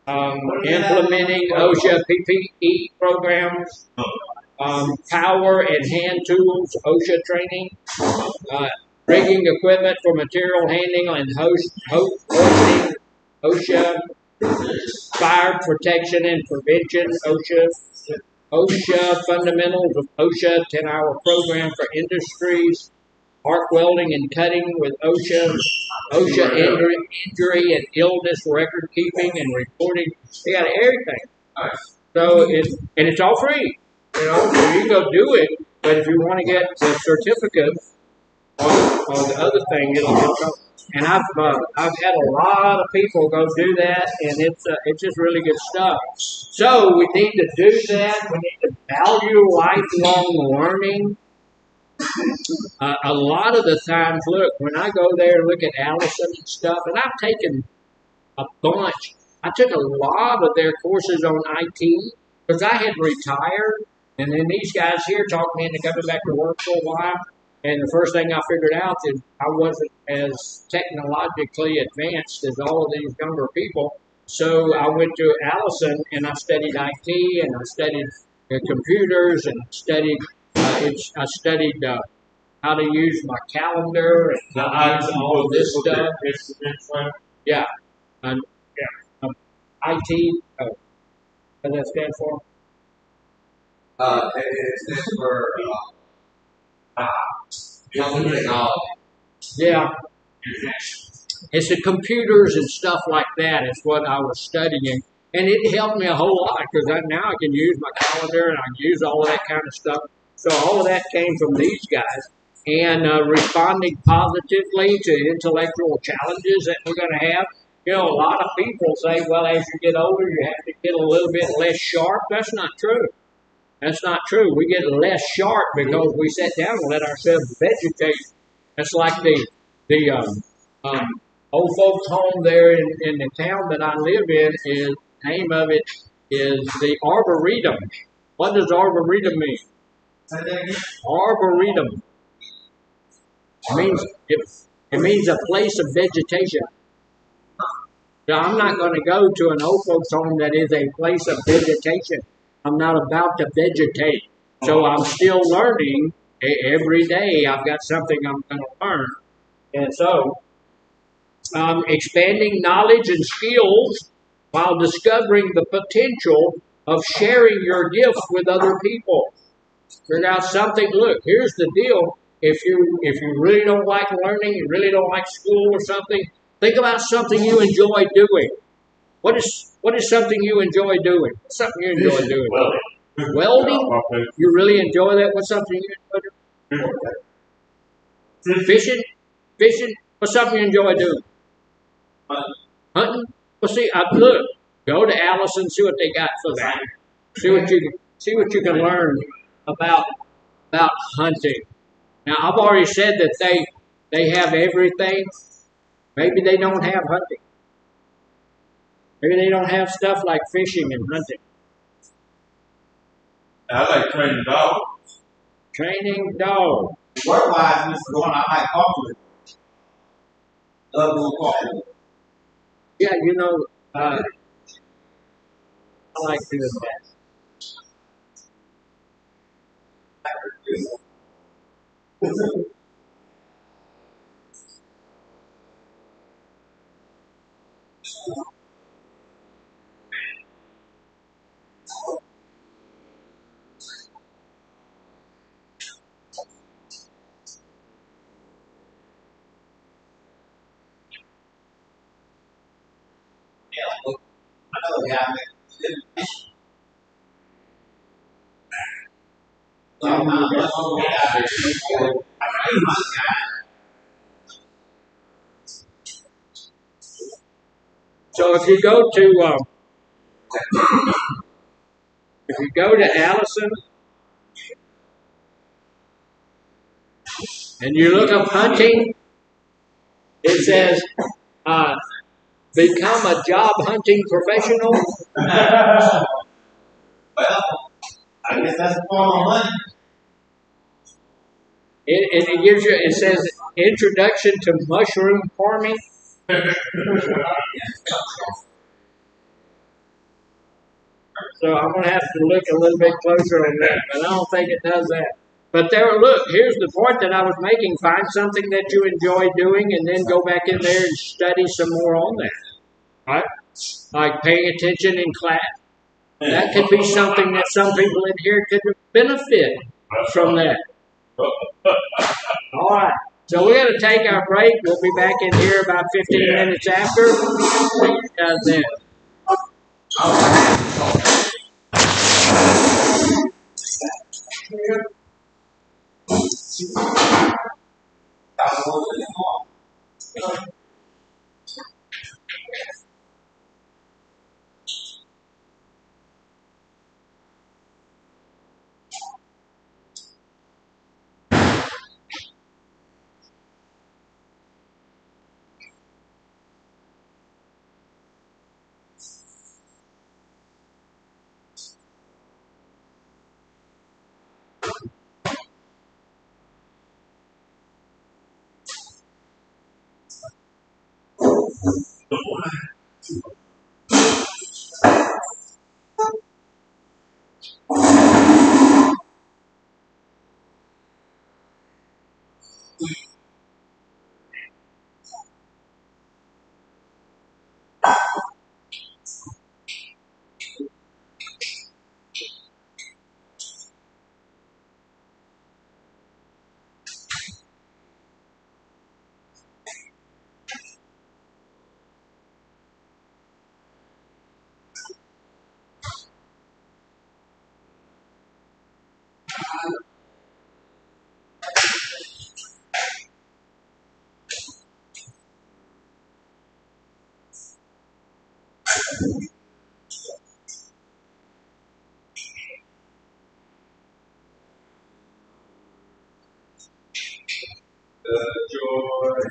implementing OSHA PPE programs, power and hand tools OSHA training, rigging equipment for material handling and hosting OSHA, fire protection and prevention OSHA fundamentals of OSHA 10-hour program for industries, arc welding and cutting with OSHA injury and illness record keeping and reporting. They got everything. So it's all free. You know, so you can go do it. But if you want to get the certificate on the other thing, it'll get. And I've had a lot of people go do that, and it's just really good stuff. So we need to do that. We need to value lifelong learning. A lot of the times, look, when I go there and look at Allison and stuff, and I've taken a bunch. I took a lot of their courses on IT because I had retired, and then these guys here talked me into coming back to work for a while. And the first thing I figured out is I wasn't as technologically advanced as all of these younger people. So I went to Allison and I studied IT and I studied computers and I studied how to use my calendar and all of this stuff. Yeah. IT. What does that stand for? It stands for technology. Yeah. It's the computers and stuff like that is what I was studying. And it helped me a whole lot because now I can use my calendar and I can use all of that kind of stuff. So all of that came from these guys. And responding positively to intellectual challenges that we're going to have. You know, a lot of people say, well, as you get older, you have to get a little bit less sharp. That's not true. That's not true. We get less sharp because we sit down and let ourselves vegetate. That's like the old folks' home there in the town that I live in. The name of it is the Arboretum. What does Arboretum mean? Arboretum. It means a place of vegetation. Now, I'm not going to go to an old folks' home that is a place of vegetation. I'm not about to vegetate. So I'm still learning every day. I've got something I'm going to learn. And so, expanding knowledge and skills while discovering the potential of sharing your gifts with other people. Figure out something. Look, here's the deal. If you really don't like learning, you really don't like school or something, think about something you enjoy doing. What is something you enjoy doing? What's something you enjoy doing? Welding? You really enjoy that? What's something you enjoy doing? Fishing? What's something you enjoy doing? Hunting? Well, see, look, go to Allison, see what they got for that. See what you can learn about hunting. Now, I've already said that they have everything. Maybe they don't have hunting. Maybe they don't have stuff like fishing and hunting. I like training dogs. Training dogs. Work-wise, Mr. Gordon, I like coffee. Love doing coffee. Yeah, you know, I like doing that. So if you go to Allison and you look up hunting, it says become a job hunting professional. Well, I guess that's a form of money. It gives you. It says introduction to mushroom farming. So I'm gonna have to look a little bit closer on that, but I don't think it does that. But there, look, here's the point that I was making. Find something that you enjoy doing and then go back in there and study some more on that. Right? Like paying attention in class. That could be something that some people in here could benefit from that. All right. So we're going to take our break. We'll be back in here about 15 minutes after. See you guys then. Joy.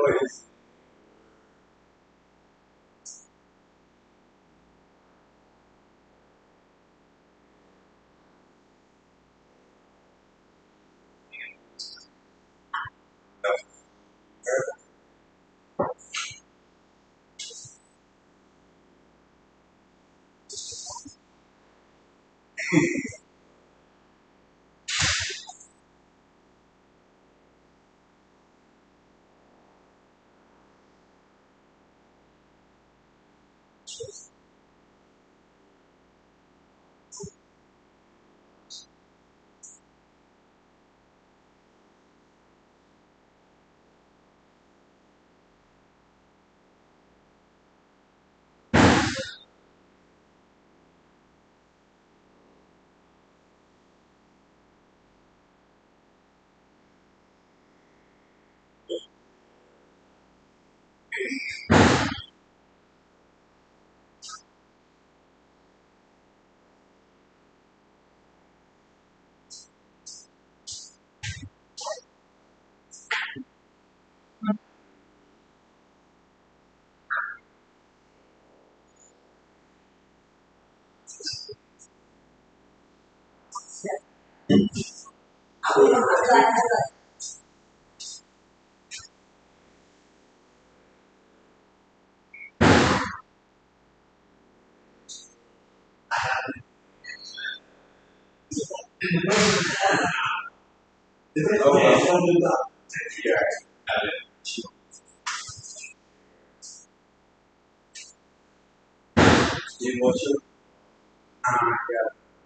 noise.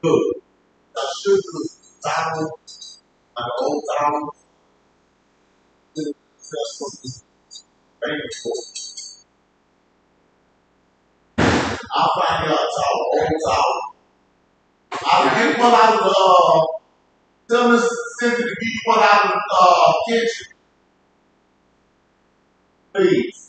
Good. I should have down, an old down, that's what the famous for. I'll find out towel, old towel. I'll get one out of tell Miss Cynthia to get one out of the kitchen, please.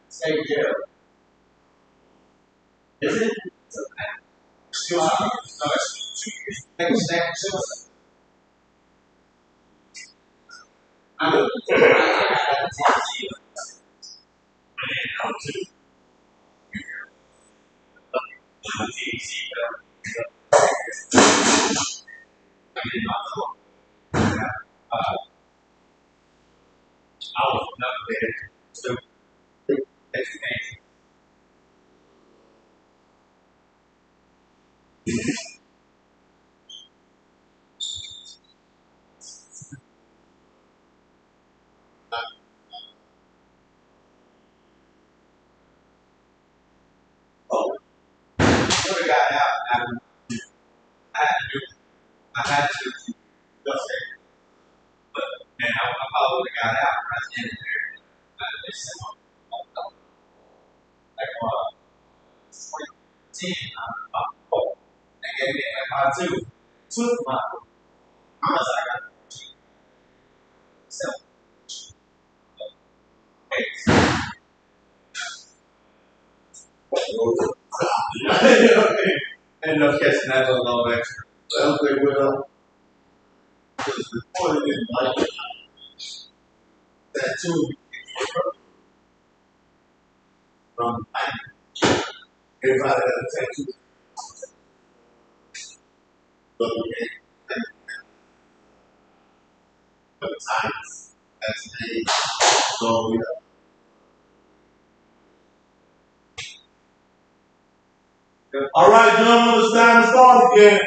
Stay there. Is it? Still no, it's 2 years. Take a stand. I'm sort of got out. I had to just say, but man, I probably would have got out. I was in there. They said, like, 2010, they gave me like my two my I was like, so, ended up catching that little extra. Well, they will. It's reported in like that too. From everybody that attached but we can't the times that's made. So yeah. All right, gentlemen, it's time to start again.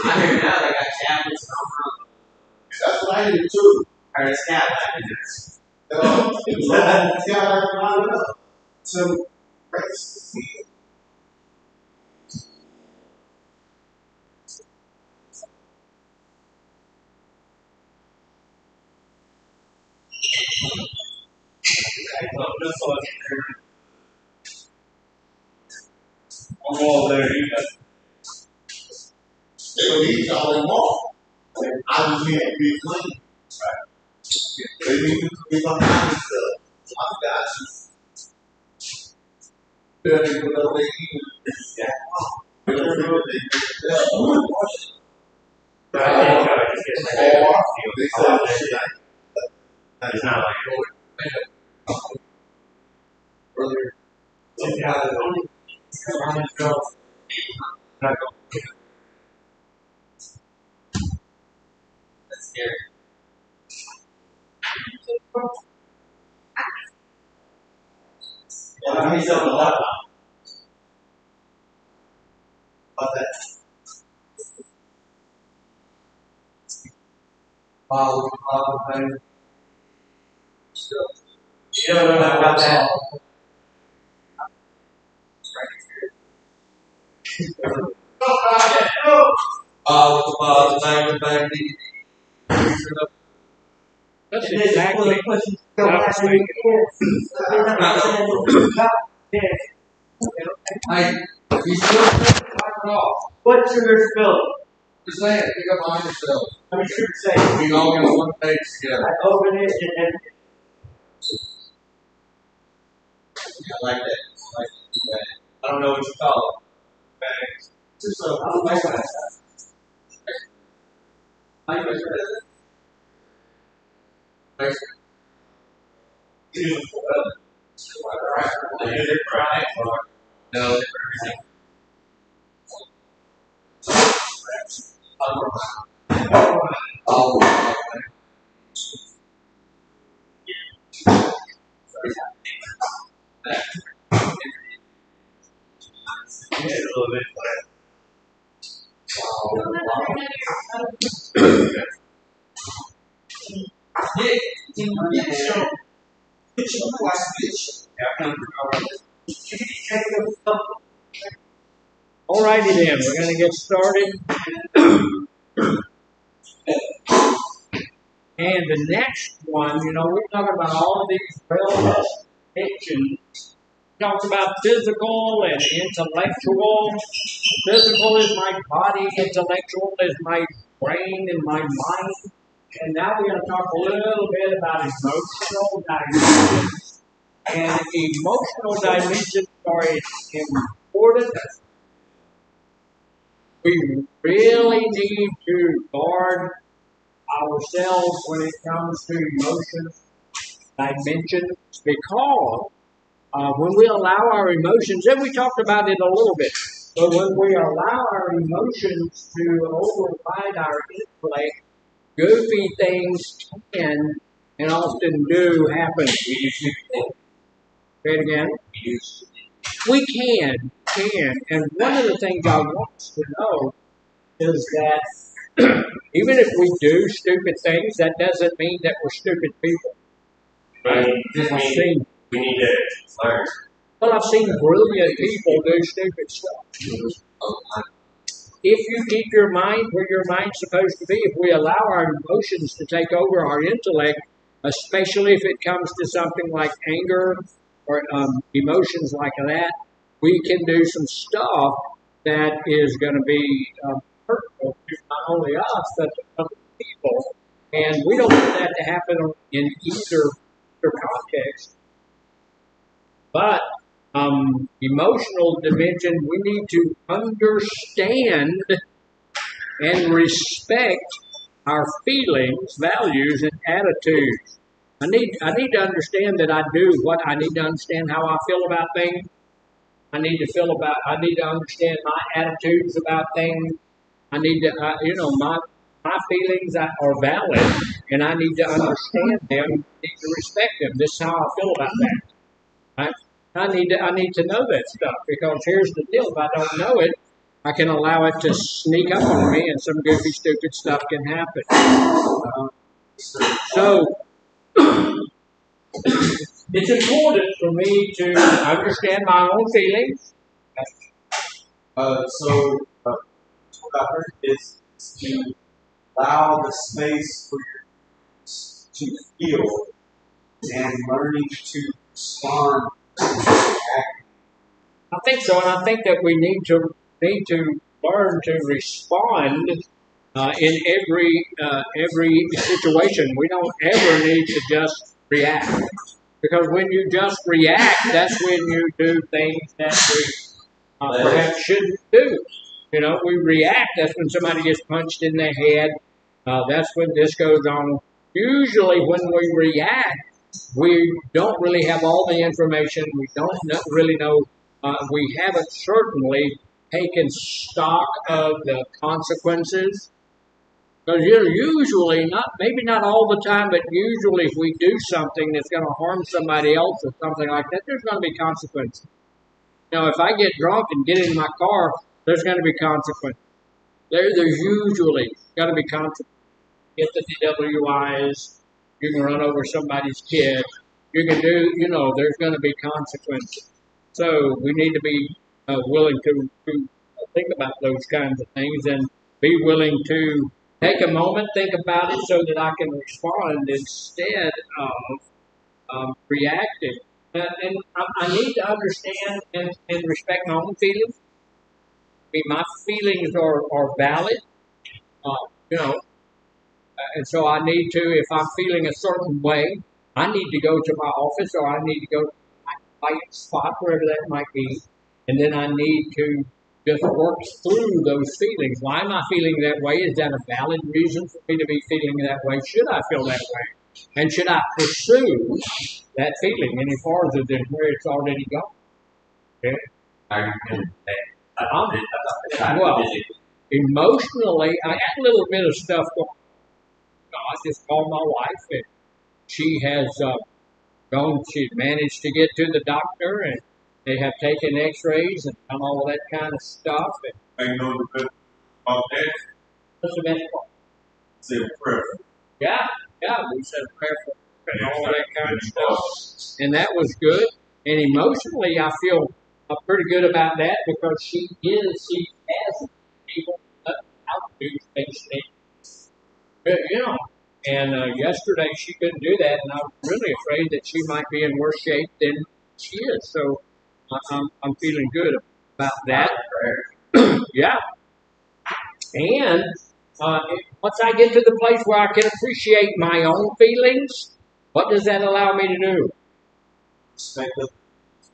I hear now they got tablets and That's what I did too. or it's got like this. It's got like lined up. So, race. This one. I'm all there, you know. They don't need all they want. I just need to be clean. They need to be behind stuff. I got you. They're going to make you. They're going to make you. But I think just get They said shit. it's not like Earlier. That's scary. Well, I mean, something a lot about that. Follow thing. Still. You don't know nothing about that. That's exactly what I was thinking. Like, you still wipe it off. What sugar spilled? Just saying, pick up behind yourself. How many sugar say? We all get on one page together. I open it and I like that. I like that. I don't know what you call it. Bags. Just a nice one. How you measure that? Measure. Beautiful. Right. No, everything. Alrighty then, we're going to get started. And the next one, you know, we're talking about all of these wellness addictions. Talks about physical and intellectual. Physical is my body, intellectual is my brain and my mind. And now we're going to talk a little bit about emotional dimensions. And emotional dimensions are important. We really need to guard ourselves when it comes to emotions dimensions because when we allow our emotions, and we talked about it a little bit, but when we allow our emotions to override our intellect, goofy things can and often do happen. Say it again. We can. And one of the things I want us to know is that even if we do stupid things, that doesn't mean that we're stupid people. Right. We need to learn. Well, I've seen brilliant people do stupid stuff. If you keep your mind where your mind's supposed to be, if we allow our emotions to take over our intellect, especially if it comes to something like anger or emotions like that, we can do some stuff that is going to be hurtful to not only us, but to other people. And we don't want that to happen in either context. But emotional dimension, we need to understand and respect our feelings, values, and attitudes. I need to understand that I do what I need to understand how I feel about things. I need to understand my attitudes about things. I need to, my feelings are valid, and I need to understand them. I need to respect them. This is how I feel about that. Right? I need to know that stuff because here's the deal: if I don't know it, I can allow it to sneak up on me, and some goofy, stupid stuff can happen. So it's important for me to understand my own feelings. So what I heard is to allow the space for you to feel and learning to respond to act. I think so, and I think that we need to learn to respond in every situation. We don't ever need to just react because when you just react, that's when you do things that we perhaps shouldn't do. You know, we react. That's when somebody gets punched in the head. That's when this goes on. Usually, when we react, we don't really have all the information. We don't really know. We haven't certainly taken stock of the consequences. Because usually, maybe not all the time, but usually if we do something that's going to harm somebody else or something like that, there's going to be consequences. Now, if I get drunk and get in my car, there's going to be consequences. There's usually got to be consequences. Get the DWIs, you can run over somebody's kid. you can do, there's going to be consequences. So we need to be willing to think about those kinds of things and be willing to take a moment, think about it so that I can respond instead of reacting. And I need to understand and respect my own feelings. I mean, my feelings are valid, uh, you know, and so I need to, if I'm feeling a certain way, I need to go to my office or I need to go to my quiet spot, wherever that might be, and then I need to just work through those feelings. Why am I feeling that way? Is that a valid reason for me to be feeling that way? Should I feel that way? And should I pursue that feeling any farther than where it's already gone? Okay? I can Well, emotionally, I had a little bit of stuff going on. I just called my wife, and she has she's managed to get to the doctor, and they have taken x-rays and done all that kind of stuff. And I know the best about that. what's the best part? Say a prayer. Yeah, we said a prayer for her and all that kind of stuff. And that was good. And emotionally, I feel pretty good about that because she has people out to do things. And yesterday she couldn't do that, and I was really afraid that she might be in worse shape than she is. So I'm feeling good about that. Yeah. And once I get to the place where I can appreciate my own feelings, what does that allow me to do?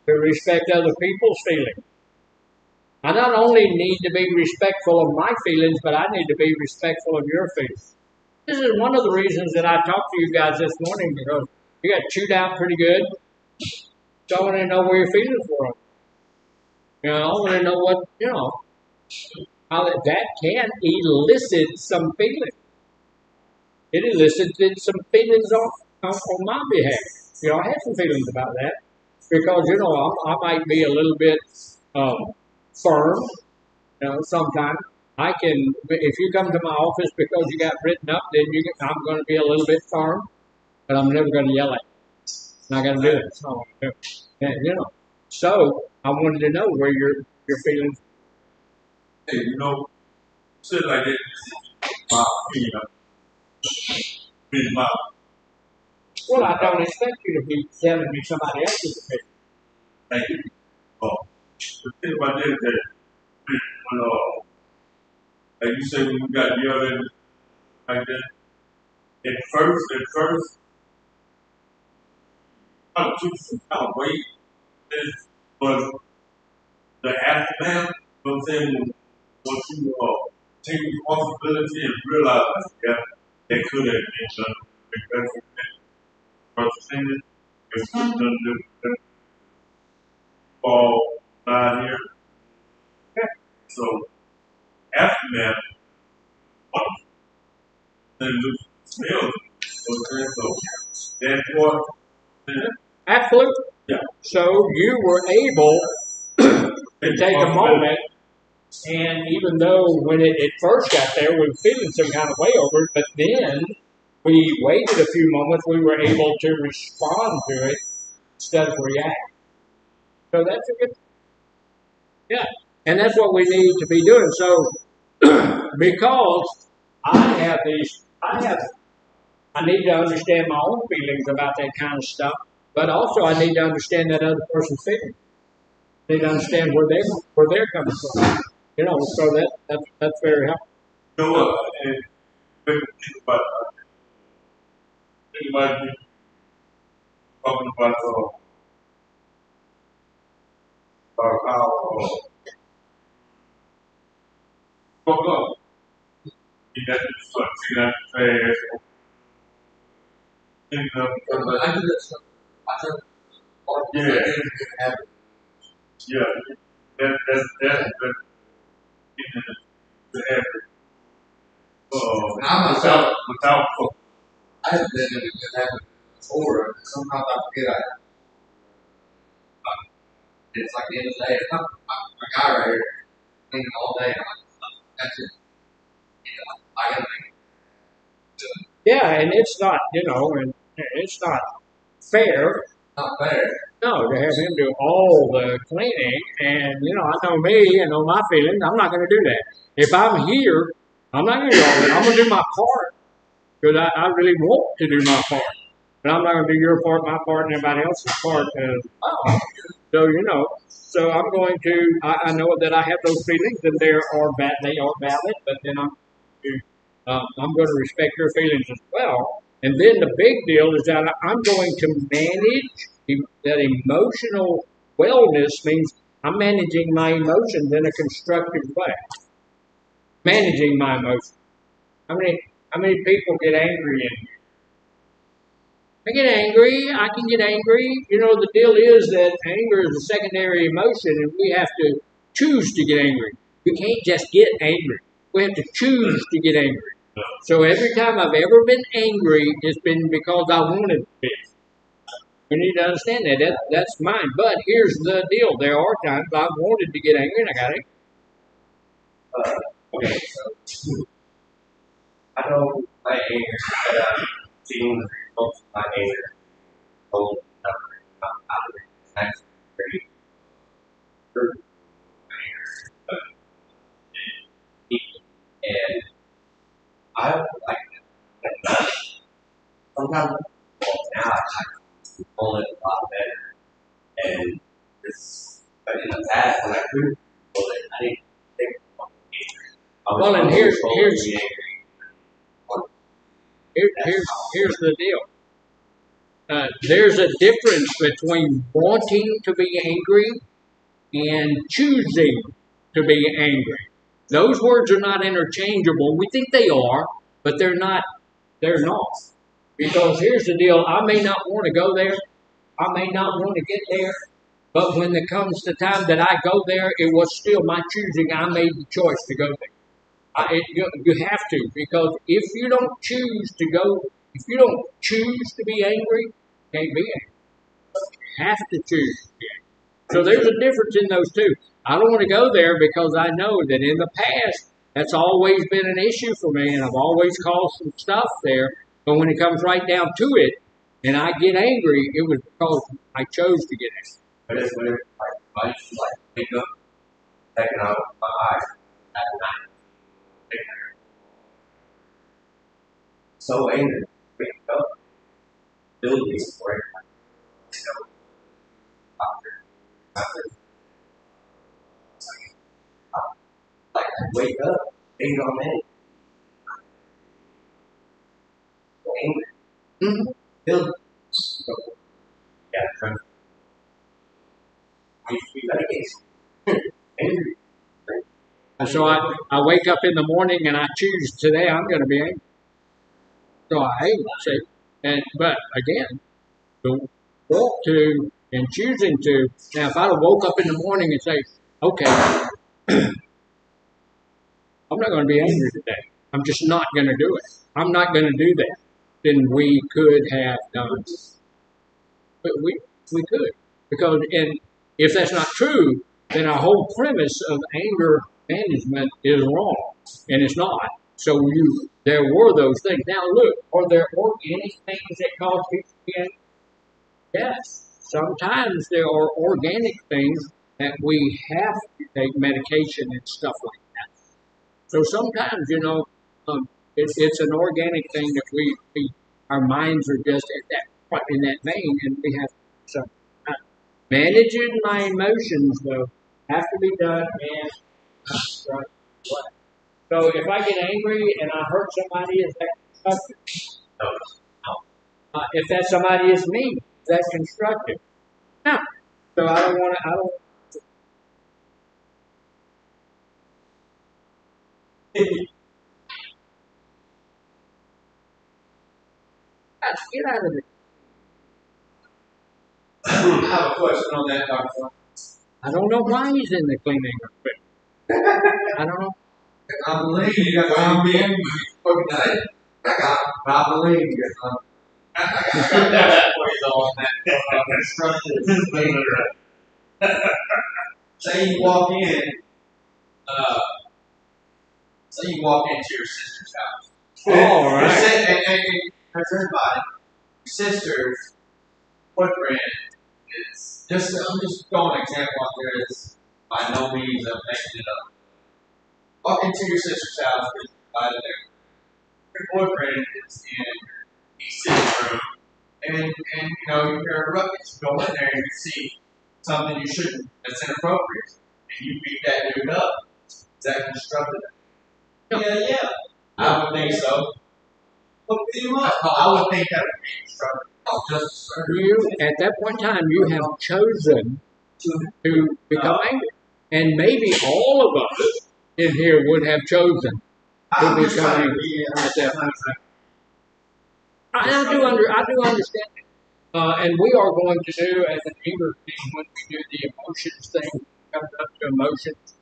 To respect other people's feelings. I not only need to be respectful of my feelings, but I need to be respectful of your feelings. This is one of the reasons that I talked to you guys this morning because you got chewed out pretty good. So I want to know where your feelings were. I want to know how that can elicit some feelings. It elicited some feelings on my behalf. I had some feelings about that because I might be a little bit firm. Sometimes I can. If you come to my office because you got written up, then I'm going to be a little bit firm, but I'm never going to yell at you. I'm not going to do it. So I wanted to know where your feelings. Hey, shit like that. My opinion. Being my. Well, I don't expect you to be telling me somebody else's opinion. Thank you. The thing about that is that when like you said, when you got yelled at like that, at first, I took some kind of weight, but the aftermath, I'm saying, once you take responsibility and realize, yeah, that could have been done better. But thing is, done this fall down here. So aftermath, then the smell. So that's what. Absolutely. Yeah. So you were able to take a moment, and even though when it first got there, we were feeling some kind of way over it, but then we waited a few moments, we were able to respond to it instead of react. So that's a good, yeah. And that's what we need to be doing. So because I need to understand my own feelings about that kind of stuff, but also I need to understand that other person's feelings. I need to understand where they're coming from. So that's very helpful. And think about talking about how fuck up. You got to start seeing that fast. I do that stuff. Yeah. Yeah. That's the effort. I myself, Without I have been in a good habit before. Sometimes I forget it's like the end of the day. I'm a guy right here, cleaning all day. That's it. I gotta make it. Yeah, and it's not, and it's not fair. Not fair. No, to have him do all the cleaning, and I know me, I know my feelings. I'm not going to do that. If I'm here, I'm not going to do all that. I'm going to do my part because I really want to do my part. But I'm not going to do your part, my part, and everybody else's part as well. So I'm going to. I know that I have those feelings, and they are valid. But then I'm going to respect your feelings as well. And then the big deal is that I'm going to manage that emotional wellness. Means I'm managing my emotions in a constructive way. Managing my emotions. How many people get angry in I get angry. I can get angry. The deal is that anger is a secondary emotion, and we have to choose to get angry. We can't just get angry. We have to choose to get angry. So every time I've ever been angry, it's been because I wanted to be. We need to understand that. That's mine. But here's the deal. There are times I've wanted to get angry, and I got it. Okay, so I know my anger, but seeing the results of my anger, told nothing about how to that's very hurtful. But and I don't like that. Sometimes, well, now I control it a lot better. And this, but in the past, when I couldn't control it, I didn't think about it. Well, and here's the deal. There's a difference between wanting to be angry and choosing to be angry. Those words are not interchangeable. We think they are, but they're not. They're not. Because here's the deal. I may not want to go there. I may not want to get there. But when it comes to time that I go there, it was still my choosing. I made the choice to go there. You have to, because if you don't choose to go, if you don't choose to be angry, you can't be angry. You have to choose to be angry. So there's a difference in those two. I don't want to go there because I know that in the past, that's always been an issue for me, and I've always caused some stuff there. But when it comes right down to it, and I get angry, it was because I chose to get angry. But it's weird, I used to wake up, taking out my eyes at night. So angry, wake up, building for it. After, I wake up, ain't on me. Angry. Mm-hmm. Building. Yeah, I used to be medication. Angry. And so I wake up in the morning and I choose today I'm going to be angry. So I say, but again, the walk to and choosing to. Now, if I'd have woke up in the morning and say, okay, I'm not going to be angry today. I'm just not going to do it. I'm not going to do that. Then we could have done. But we could, because and if that's not true, then our whole premise of anger management is wrong, and it's not. So there were those things. Now look, are there organic things that cause people to be angry? Yes. Sometimes there are organic things that we have to take medication and stuff like that. So sometimes, it's an organic thing that our minds are just at that in that vein, and we have so managing my emotions though have to be done, and right. So if I get angry and I hurt somebody, is that constructive? No. If that somebody is me, is that constructive? No. So I don't want to. I don't. Get out of it. I have a question on that, Doctor. I don't know why he's in the cleaning equipment. I don't know. I believe you got I'm being okay. I believe you got that on that. Say you walk in, say you walk into your sister's house. All right. And everybody, your sisters boyfriend is just, I'm just throwing an example out there. It's by no means making it up. Walk into your sister's house, there's by there. Your boyfriend is in his sitting room, and you know, you hear a ruckus. You go in there and you see something you shouldn't, that's inappropriate, and you beat that dude up. Is that constructive? Yeah. I would think so. But I would think that would be constructive. You, at that point in time, you have chosen to become angry. And maybe all of us in here would have chosen to become angry at that point. I do understand. And we are going to do as an anger thing when we do the emotions thing, comes up to emotions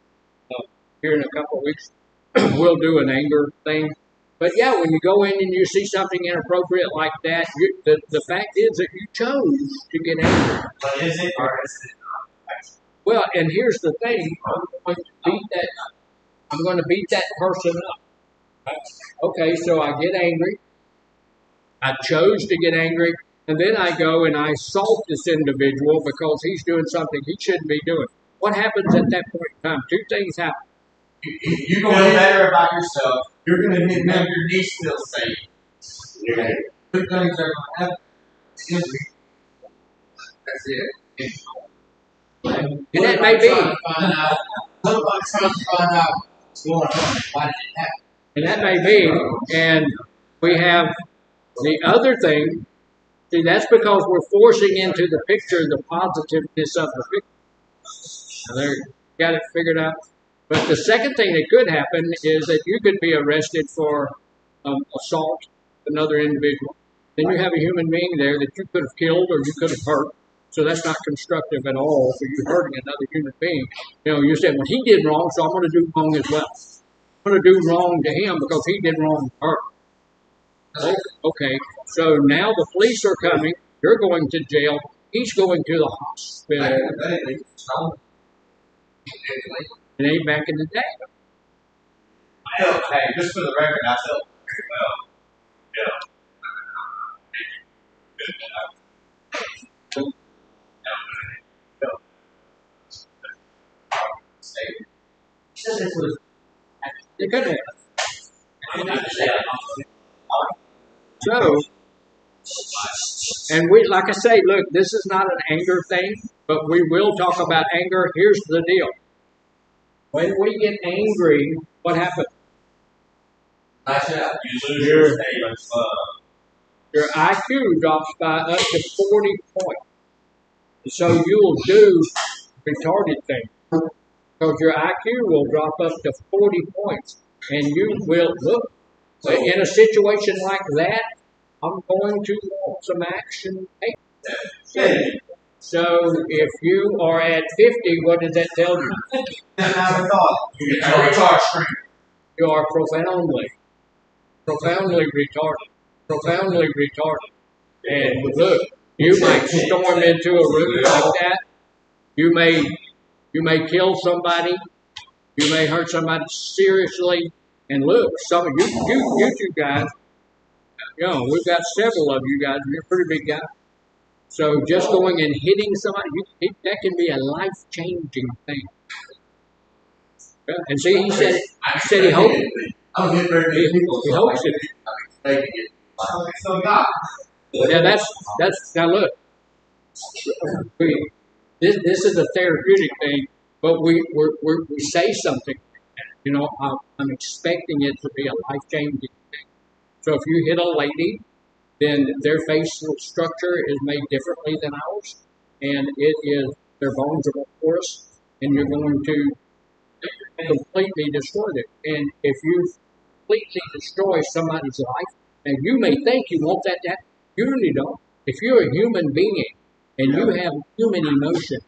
here in a couple of weeks. We'll do an anger thing. But yeah, when you go in and you see something inappropriate like that, the fact is that you chose to get angry. But is it or is it not? Well, and here's the thing: I'm going to beat that person up. Okay, so I get angry. I chose to get angry, and then I go and I assault this individual because he's doing something he shouldn't be doing. What happens at that point in time? Two things happen. You feel better about yourself. You're going to hit them. Your knees feel safe. Yeah. Good things are going to happen. That's it. And that may be. Somebody's trying to find out what's going on. Why did it happen? And that may be. And we have the other thing. See, that's because we're forcing into the picture the positiveness of the picture. Now, there, you got it figured out. But the second thing that could happen is that you could be arrested for assault of another individual. Then you have a human being there that you could have killed or you could have hurt. So that's not constructive at all for you hurting another human being. You know, you said, well, he did wrong, so I'm going to do wrong as well. I'm going to do wrong to him because he did wrong to her. Okay, so now the police are coming. You're going to jail. He's going to the hospital. It ain't back in the day. Hey, just for the record, I felt very well. It could have. So, and we, like I say, look, this is not an anger thing, but we will talk about anger. Here's the deal. When we get angry, what happens? Your IQ drops by up to 40 points. So you'll do retarded things. Because your IQ will drop up to 40 points. And you will look. In a situation like that, I'm going to want some action taken. So if you are at 50, what does that tell you? You are profoundly retarded. Profoundly retarded. And look, you might storm into a room like that. You may kill somebody. You may hurt somebody seriously. And look, some of you two guys, you know, we've got several of you guys. You're pretty big guys. So just going and hitting somebody, that can be a life-changing thing. And see, he said he hoped it. He hopes it. So not. Yeah, that's now look. This is a therapeutic thing, but we say something. You know, I'm expecting it to be a life-changing thing. So if you hit a lady, then their facial structure is made differently than ours, and their bones are more porous, and you're going to completely destroy them. And if you completely destroy somebody's life, and you may think you want that to happen, you really don't. If you're a human being and you have human emotion,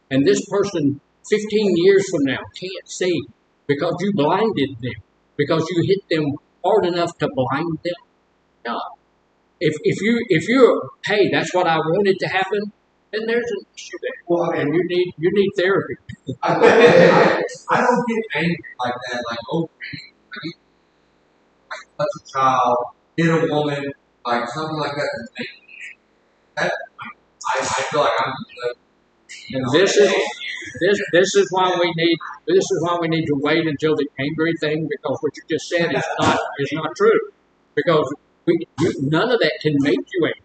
and this person 15 years from now can't see because you blinded them, because you hit them hard enough to blind them, no. If you're, hey, that's what I wanted to happen, then there's an issue there. Well, and you need therapy. I don't get angry like that. Like, oh, like touch a child, hit a woman, like something like that. I feel like I'm And this is why we need to wait until the angry thing, because what you just said is not true. Because none of that can make you angry.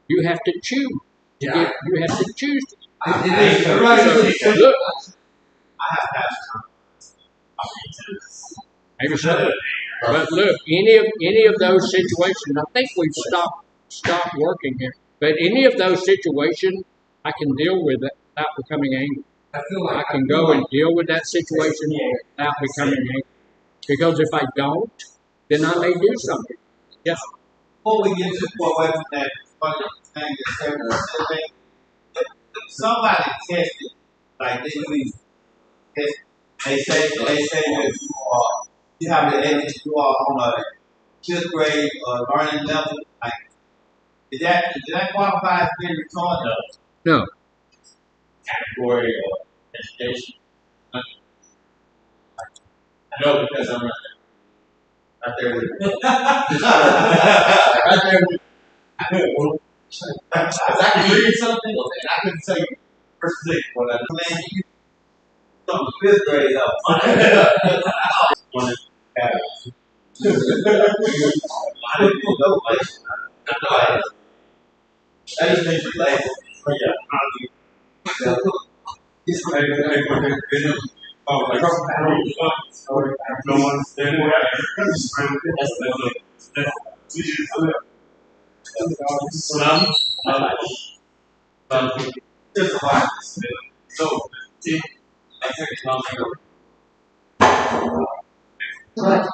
You have to choose. Yeah. You have to choose. You're right. So, look, I have to maybe so. But look, any of those situations, I think we've stopped working here. But any of those situations, I can deal with it without becoming angry. I feel like I can go and deal with that situation without becoming angry. Because if I don't, then I may do something. Yes. before we get too far away from that fucking thing that said, if somebody tested, like they really test, they say that you have the ability to go on a fifth grade learning level, like is that qualify as being retarded? No. Category of education. No, because I'm not there with right there with I can read something, and I couldn't tell you first thing what I'm saying. You from the fifth grade up. I didn't know like I just think related. But yeah, it's don't understand just a lot. so, see, I think it's not like Right.